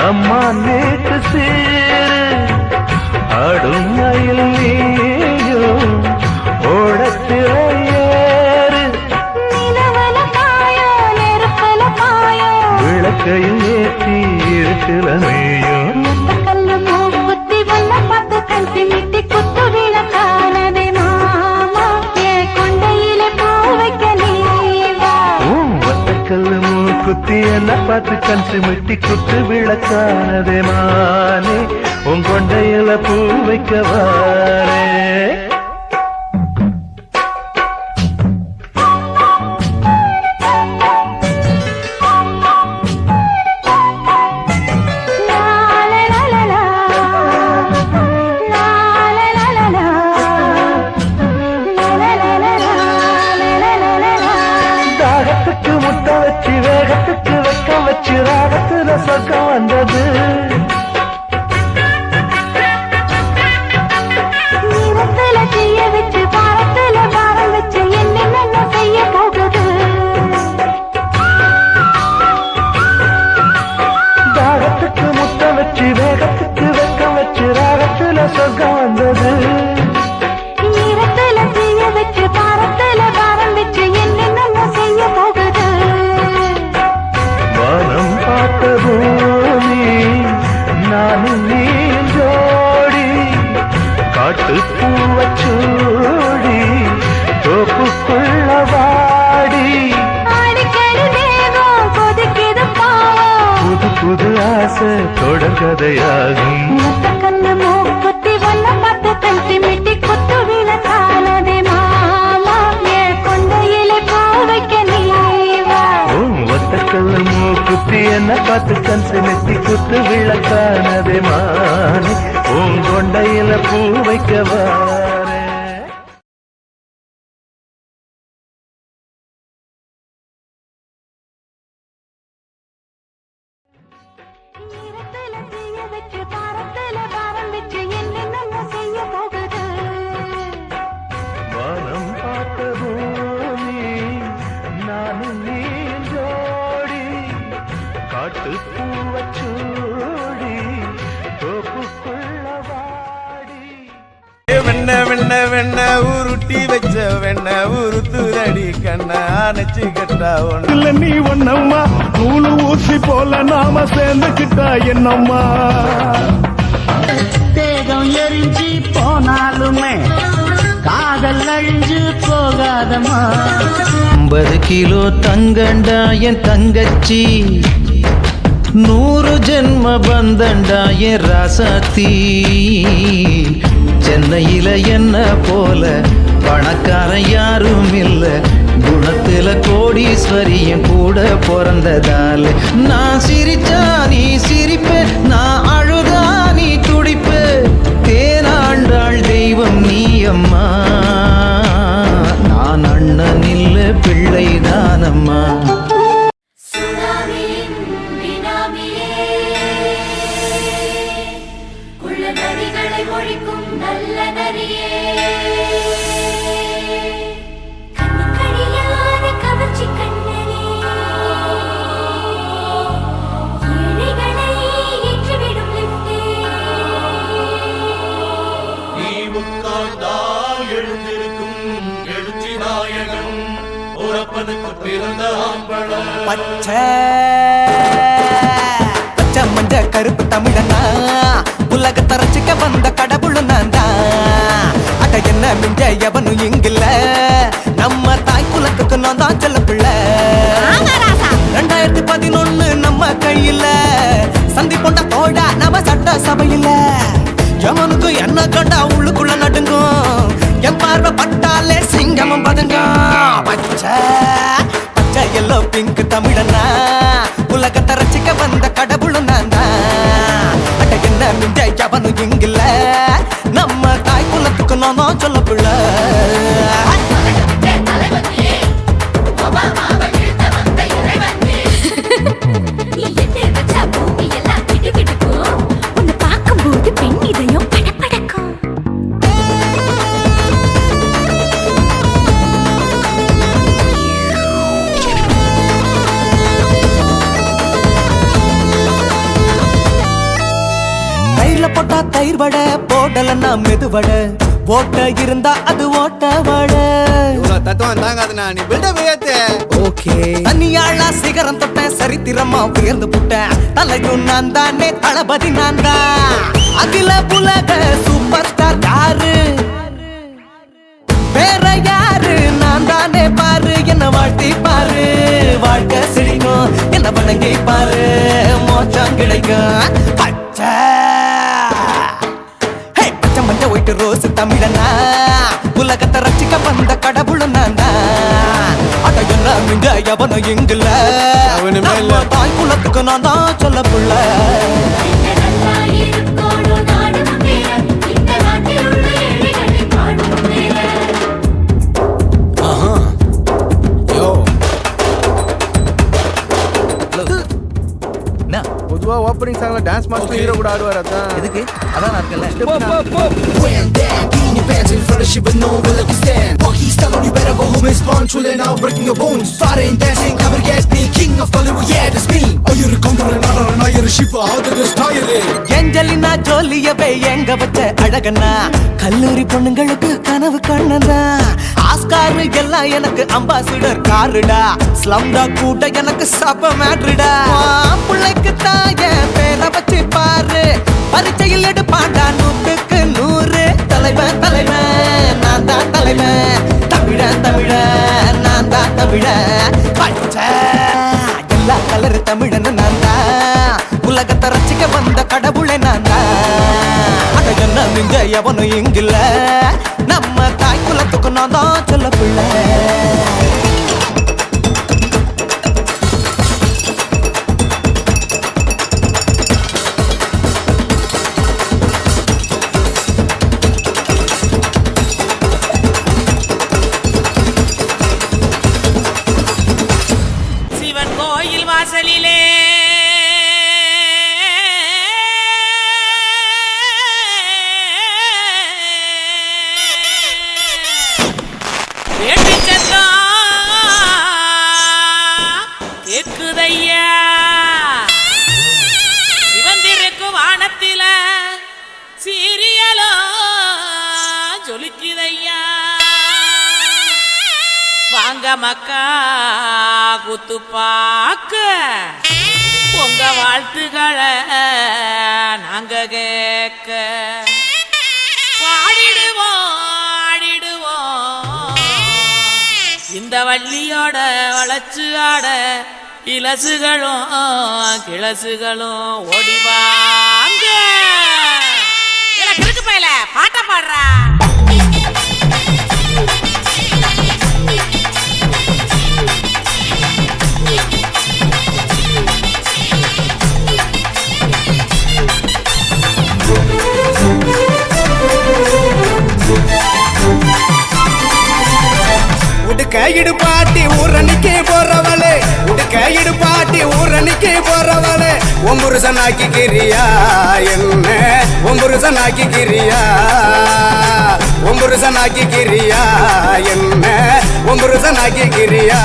Speaker 3: அம்மா நேற்று சேரு ஆடும் மயில் நீயும் ஓடத்தில ஏறு
Speaker 4: நிலவல பாயோ நெருப்பல பாயோ
Speaker 3: விளக்கையில் ஏற்றி இருக்குல மேயும்
Speaker 4: கல்லு மூக்குத்தி வல்ல பார்த்து கண் சிமிட்டி குத்து விளக்கானதே மாமா ஏ கொண்டையிலே பூ வைக்க நீவா
Speaker 3: ஒத்தக்கல்லு மூக்குத்தி என்ன பார்த்து கண் சிமிட்டி குத்து விளக்கானதே மானே உன் கொண்டையில பூ வைக்க வாரே தாகத்துக்கு முத்த வச்சு வேகத்துக்கு வைக்க வச்சு ராகத்துல சொர்க்கம் வந்தது
Speaker 4: நீரத்துல செய்ய வச்சு பாரத்துல பாரம் வச்சு என்ன செய்ய போகுது
Speaker 3: தாகத்துக்கு முத்த வச்சு வேகத்துக்கு வைக்க வச்சு ராகத்துல சொர்க்கம் வந்தது
Speaker 4: நீரத்துல செய்ய வச்சு பாரத்துல பாரம் வச்சு என்ன செய்ய போகுது
Speaker 3: வானம் பார்த்த பூமி நானும் நீ ஜோடி காட்டு பூவச்சூடி தோப்புக்குள்ள வாடி
Speaker 4: அடிக்கடி தேகம் கொதிக்குது பாவம்
Speaker 3: புது புது ஆசை தொடர்கதையாகும்
Speaker 4: கண்ணு மூக்குத்தி வல்ல பார்த்து
Speaker 3: குட்டி என்ன பார்த்து கண் நெத்தி குத்து விளக்கானதே மானே பூங்கொண்டையில பூ வைக்கவா
Speaker 4: ஈரத்துல தீய வச்சு பாரத்துல பாரம் வச்சு என்னென்ன செய்ய போகுது
Speaker 3: வானம் பார்த்த பூமி நானும் நீ ஜோடி காட்டு பூவச்சூடி தோப்புக்குள்ள வாடி
Speaker 9: வெண்ண வெண்ண வெண்ண உருட்டி வச்ச வெண்ண உருத்துதடி கண்ண அணைச்சு கட்டா ஒண்ணு
Speaker 3: இல்ல நீ ஒன்னம்மா நூலு ஊசி போல நாம சேர்ந்துக்கிட்டா என்னம்மா
Speaker 1: தேகம் எரிஞ்சு போனாலுமே காதல் அழிஞ்சு போகாதம்மா
Speaker 9: 50 கிலோ தங்கண்டா என் தங்கச்சி 100 ஜென்ம பந்தண்டா என் ராசாத்தி சென்னையில என்ன போல பணக்காரன் யாரும் இல்ல குணத்துல கோடீஸ்வரியும் கூட பிறந்ததால நான் சிரிச்சா நீ சிரிப்ப நான் அழுதா நீ துடிப்ப தேனாண்டாள் தெய்வம் நீ அம்மா நான் அண்ணன் இல்ல பிள்ளைதானம்மா
Speaker 2: ஒழிக்கும் நல்ல நரியே கவர்ச்சி கண்ணனே ஏழைகளை ஏற்றிவிடும் லிப்டே
Speaker 3: நீ உட்கார்ந்தால் எழுந்திருக்கும் எழுச்சி நாயகன் உறப்பனுக்கு பிறந்த ஆம்பளம்
Speaker 5: பச்சை மஞ்ச கருப்பு தமிழனா உலகத்தை ரசிக்க வந்த கடவுள் நான் தான் அட என்ன மிஞ்ச எவனும் இங்கில்ல நம்ம தாய் குலத்துக்கு நான் தான் செல்ல பிள்ளை 2011 நம்ம கையில சந்தி பொண்ட தோட நம்ம சட்ட சபையில எவனுக்கு என்ன கண்டா உள்ளுக்குள்ள நடுங்கும் என் பார்வை பட்டாலே சிங்கமும் பதுங்க பச்சை பச்சை எல்லோ பிங்க் தமிழனா உலகத்தை ரசிக்க வந்த கடவுள் நான் தான் அட என்ன மிஞ்ச எவனும் இங்கில்ல நம்ம தாய் குலத்துக்கு நான் தான் சொல்ல பிள்ளை
Speaker 2: உன்னை பார்க்கும்போது பெண் இதயம் படபடக்கும்
Speaker 5: தயிர்ல போட்டா தயிர் வடை போடலன்னா மெது வடை ஓட்ட இருந்தா அது ஓட்ட வடை
Speaker 9: தத்துவம் தாங்காதுண்ணா நீ பில்டப் ஏத்து
Speaker 5: ஓகே தனியாளா சிகரம் தொட்டேன் சரித்திரமா உயர்ந்து புட்டேன் தலையும் நான் தானே தளபதி நான் தான் அகில புலக சூப்பர் ஸ்டார் யாரு வேற யாரு நான் தானே பாரு என்ன வாழ்த்தி பாரு வாழ்க்கை சிரிக்கும் என்ன வணங்கி பாரு மோச்சம் கிடைக்கும் பச்சை பச்சை மஞ்ச ஒயிட்டு ரோஸ் தமிழனா உலகத்தை ரசிக்க வந்த கடவுள் நான் தான் அட என்ன மிஞ்ச எவனும் இங்கில்ல நம்ம தாய் குலத்துக்கு நான் தான் சொல்ல புள்ள
Speaker 9: பொதுவா ஓப்பனிங் சாங்ல டான்ஸ் மாஸ்டர் ஹீரோ கூட ஆடுவார் அதான்
Speaker 5: எதுக்கு அதான் நான் இருக்கல ஏஞ்சலினா ஜோலியவே எங்க வச்ச அழகனா கல்லூரி பொண்ணுங்களுக்கு கனவு கண்ணனா ஆஸ்கார் எல்லாம் எனக்கு அம்பாசிடர் காருடா ஸ்லம்டா கூட எனக்கு சப்ப மேட்ருடா பிள்ளைக்கு தாய பேரை வச்சு பாரு பரீட்சையில் எடுப்பாண்டா 100க்கு 100 தலைவன் தலைவன் நான் தான் தலைவன் தமிழன் தமிழன் நான் தான் தமிழன் பச்சை எல்லா கலர் தமிழன் நான் தான் உலகத்தை ரசிக்க வந்த கடவுளை நான் தான் அட என்ன மிஞ்ச எவனும் இங்கில்ல நம்ம தாய் குலத்துக்கு நான் தான் சொல்ல பிள்ளை இருக்குதையா வாங்க மக்கா குத்து பாக்க உங்க வாழ்த்துக்களை நாங்க கேட்க பாடிடுவோம் ஆடிடுவோம் இந்த வள்ளியோட வளர்ச்சி ஆட இலசுகளும் கிளசுகளும் ஓடிவாங்க கிழக்கு பயில பாட்ட பாடுறா
Speaker 3: உடுக்கையிடு பாட்டி ஊரணிக்கு போறவளே உடுக்கையிடு பாட்டி ஊரணிக்கு போறவளே ஒம்புருசனாக்கி கிரியா என்ன ஒம்புருசனாக்கி கிரியா ஒம்புருசனாக்கி கிரியா என்ன ஒம்புருசனாக்கி கிரியா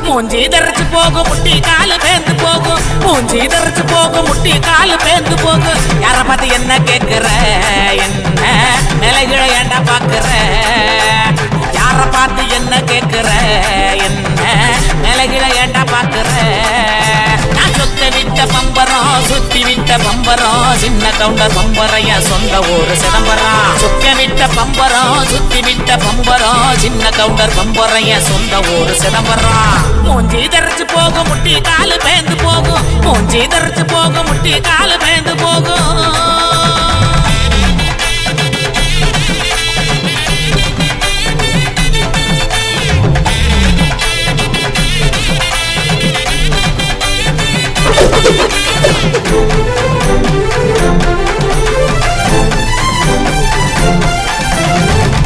Speaker 5: மூஞ்சி தரைச்சு போகும் முட்டி காலு பேந்து போகும் மூஞ்சி தரைச்சு போகும் முட்டி காலு பேந்து போகும் யார பார்த்து என்ன கேட்கிற என்ன நிலைகளை ஏண்டா பாக்குற யார பார்த்து என்ன கேட்கிற என்ன நிலைகளை ஏண்டா பாக்குற நான் சொத்த விட்ட பம்பரம் சுத்தி விட்ட பம்பரம் சின்ன கவுண்டர் பம்பரைய சொந்த ஊரு சிதம்பரம் சொக்க விட்ட பம்பரம் சுத்தி விட்ட பம்பரம் சின்ன கவுண்டர் பம்பரைய சொந்த ஊரு சிதம்பரம் மூஞ்சி தரைச்சு போகும் முட்டி காலு பேந்து போகும் மூஞ்சி தரைச்சு போகும் முட்டி காலு பேந்து போகும்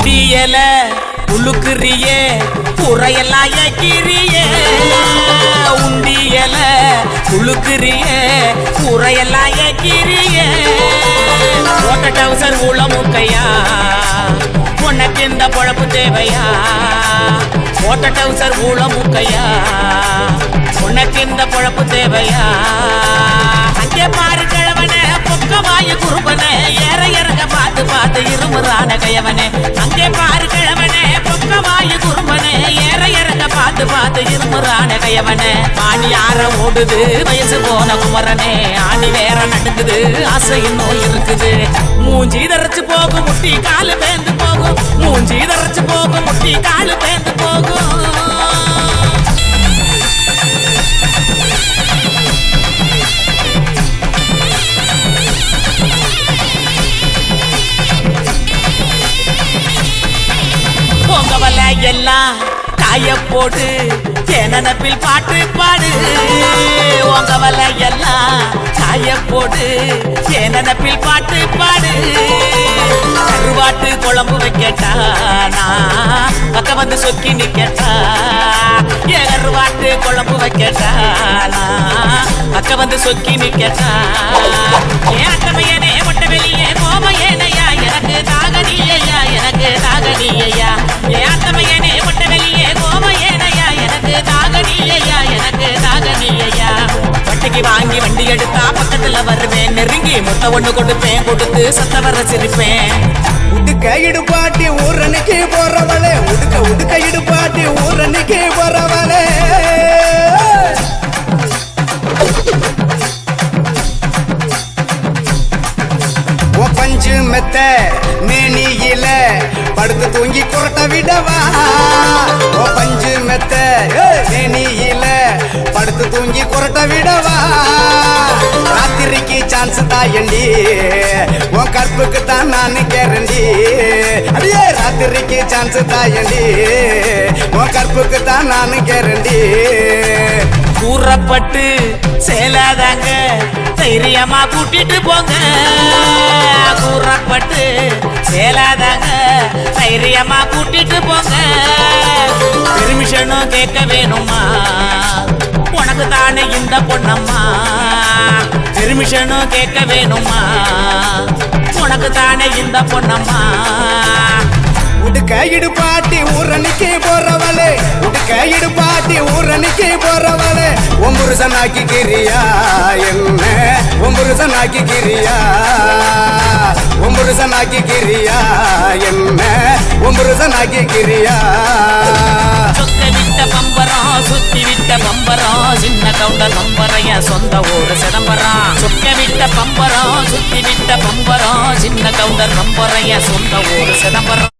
Speaker 5: தீயல உழுக்குறியே புறையெல்லாம் ஏக்கிறியே உண்டியல உழுக்குறியே புறையெல்லாம் ஏக்கிறியே ஓட்ட டவுசர் உளமுக்கையா உனக்கு இந்த பொழப்பு தேவையா ஓட்ட டவுசர் உளமுக்கையா உனக்கு இந்த பொழப்பு தேவையா அங்கே பாரு கிழவனே பொக்கமாய குறும்பனே ஏற இறங்க பார்த்து பார்த்து இருமுறான கையவனே அங்கே பாரு கிழவனே பொக்கமாய குறும்பனே ஏற இறங்க பார்த்து பார்த்து இருமுறான கையவனே ஆணி ஆற ஓடுது வயசு போன குமரனே ஆணி வேற நடுக்குது ஆசை இன்னும் இருக்குது மூஞ்சி தரைச்சு போகும் முட்டி காலு பேந்து போகும் மூஞ்சி தரைச்சு போகும் முட்டி காலு பேந்து போகும் பொங்கவல எல்லாம் காய போடு தேனப்பில் பாட்டு பாடு உங்கவல எல்லாம் காய போடு தேனப்பில் பாட்டு பாடு கருவாட்டு குழம்பு வைக்கட்டா நான் பக்கம் வந்து சொக்கி நிக்கட்டா என் கருவாட்டு குழம்பு வைக்கட்டா நான் பக்கம் வந்து சொக்கி நிக்கட்டா என் அட்டமையனே மொட்ட வெளியே கோமையேனையா எனக்கு தாகனியா எனக்கு தாகனியா என் அட்டமையனே மொட்ட வெளியே கோமையேனையா எனக்கு தாகனியா எனக்கு தாகனியா வட்டிக்கு வாங்கி வண்டி எடுத்தா பக்கத்துல வருவேன் நெருங்கி முட்டை ஒண்ணு கொடுப்பேன் கொடுத்து சத்த வர சிரிப்பேன்
Speaker 3: உடுக்க இடுபாட்டி ஊரணிக்கு போறவளே உடுக்க இடுபாட்டி ஊரணிக்கு போறவளே பஞ்சு மெத்த மேனியில படுத்து தூங்கி குரட்ட விடவா பஞ்சு மெத்த மேனியில படுத்து தூங்கி குரட்ட விடவா ராத்திரிக்கு சான்ஸ் தாயண்டி உன் கற்புக்கு தான் நான் கேரண்டி அடியே ராத்திரிக்கு சான்ஸ் தாயண்டி உன் கற்புக்கு தான் நான் கேரண்டி
Speaker 5: கூறப்பட்டு சேலாதாங்க தைரியமா கூட்டிட்டு போங்க கூறப்பட்டு சேலாதாங்க தைரியமா கூட்டிட்டு போங்க பெர்மிஷனும் கேட்க வேணுமா உனக்கு தானே இந்த பொண்ணம்மா பெர்மிஷனும் கேட்க வேணுமா உனக்கு தானே இந்த பொண்ணம்மா
Speaker 3: உடுக்க இடுபாட்டி ஊரணிக்கு போறவளே உடுக்க இடுபாட்டி
Speaker 11: கட்டி ஊரணிக்கு போறவளே ஒம்புருசனாக்கிக்கிறியா என்ன ஒம்புருசனாக்கிக்கிறியா ஒம்புருசனாக்கிக்கிறியா என்ன ஒம்புருசனாக்கிக்கிறியா
Speaker 1: சொக்க விட்ட பம்பரம் சுத்தி விட்ட பம்பரம் சின்ன கவுண்டர் பம்பரைய சொந்த ஊரு சிதம்பரம் சொக்க விட்ட பம்பரம் சுத்தி விட்ட பம்பரம் சின்ன கவுண்டர் பம்பரைய சொந்த ஊரு சிதம்பரம்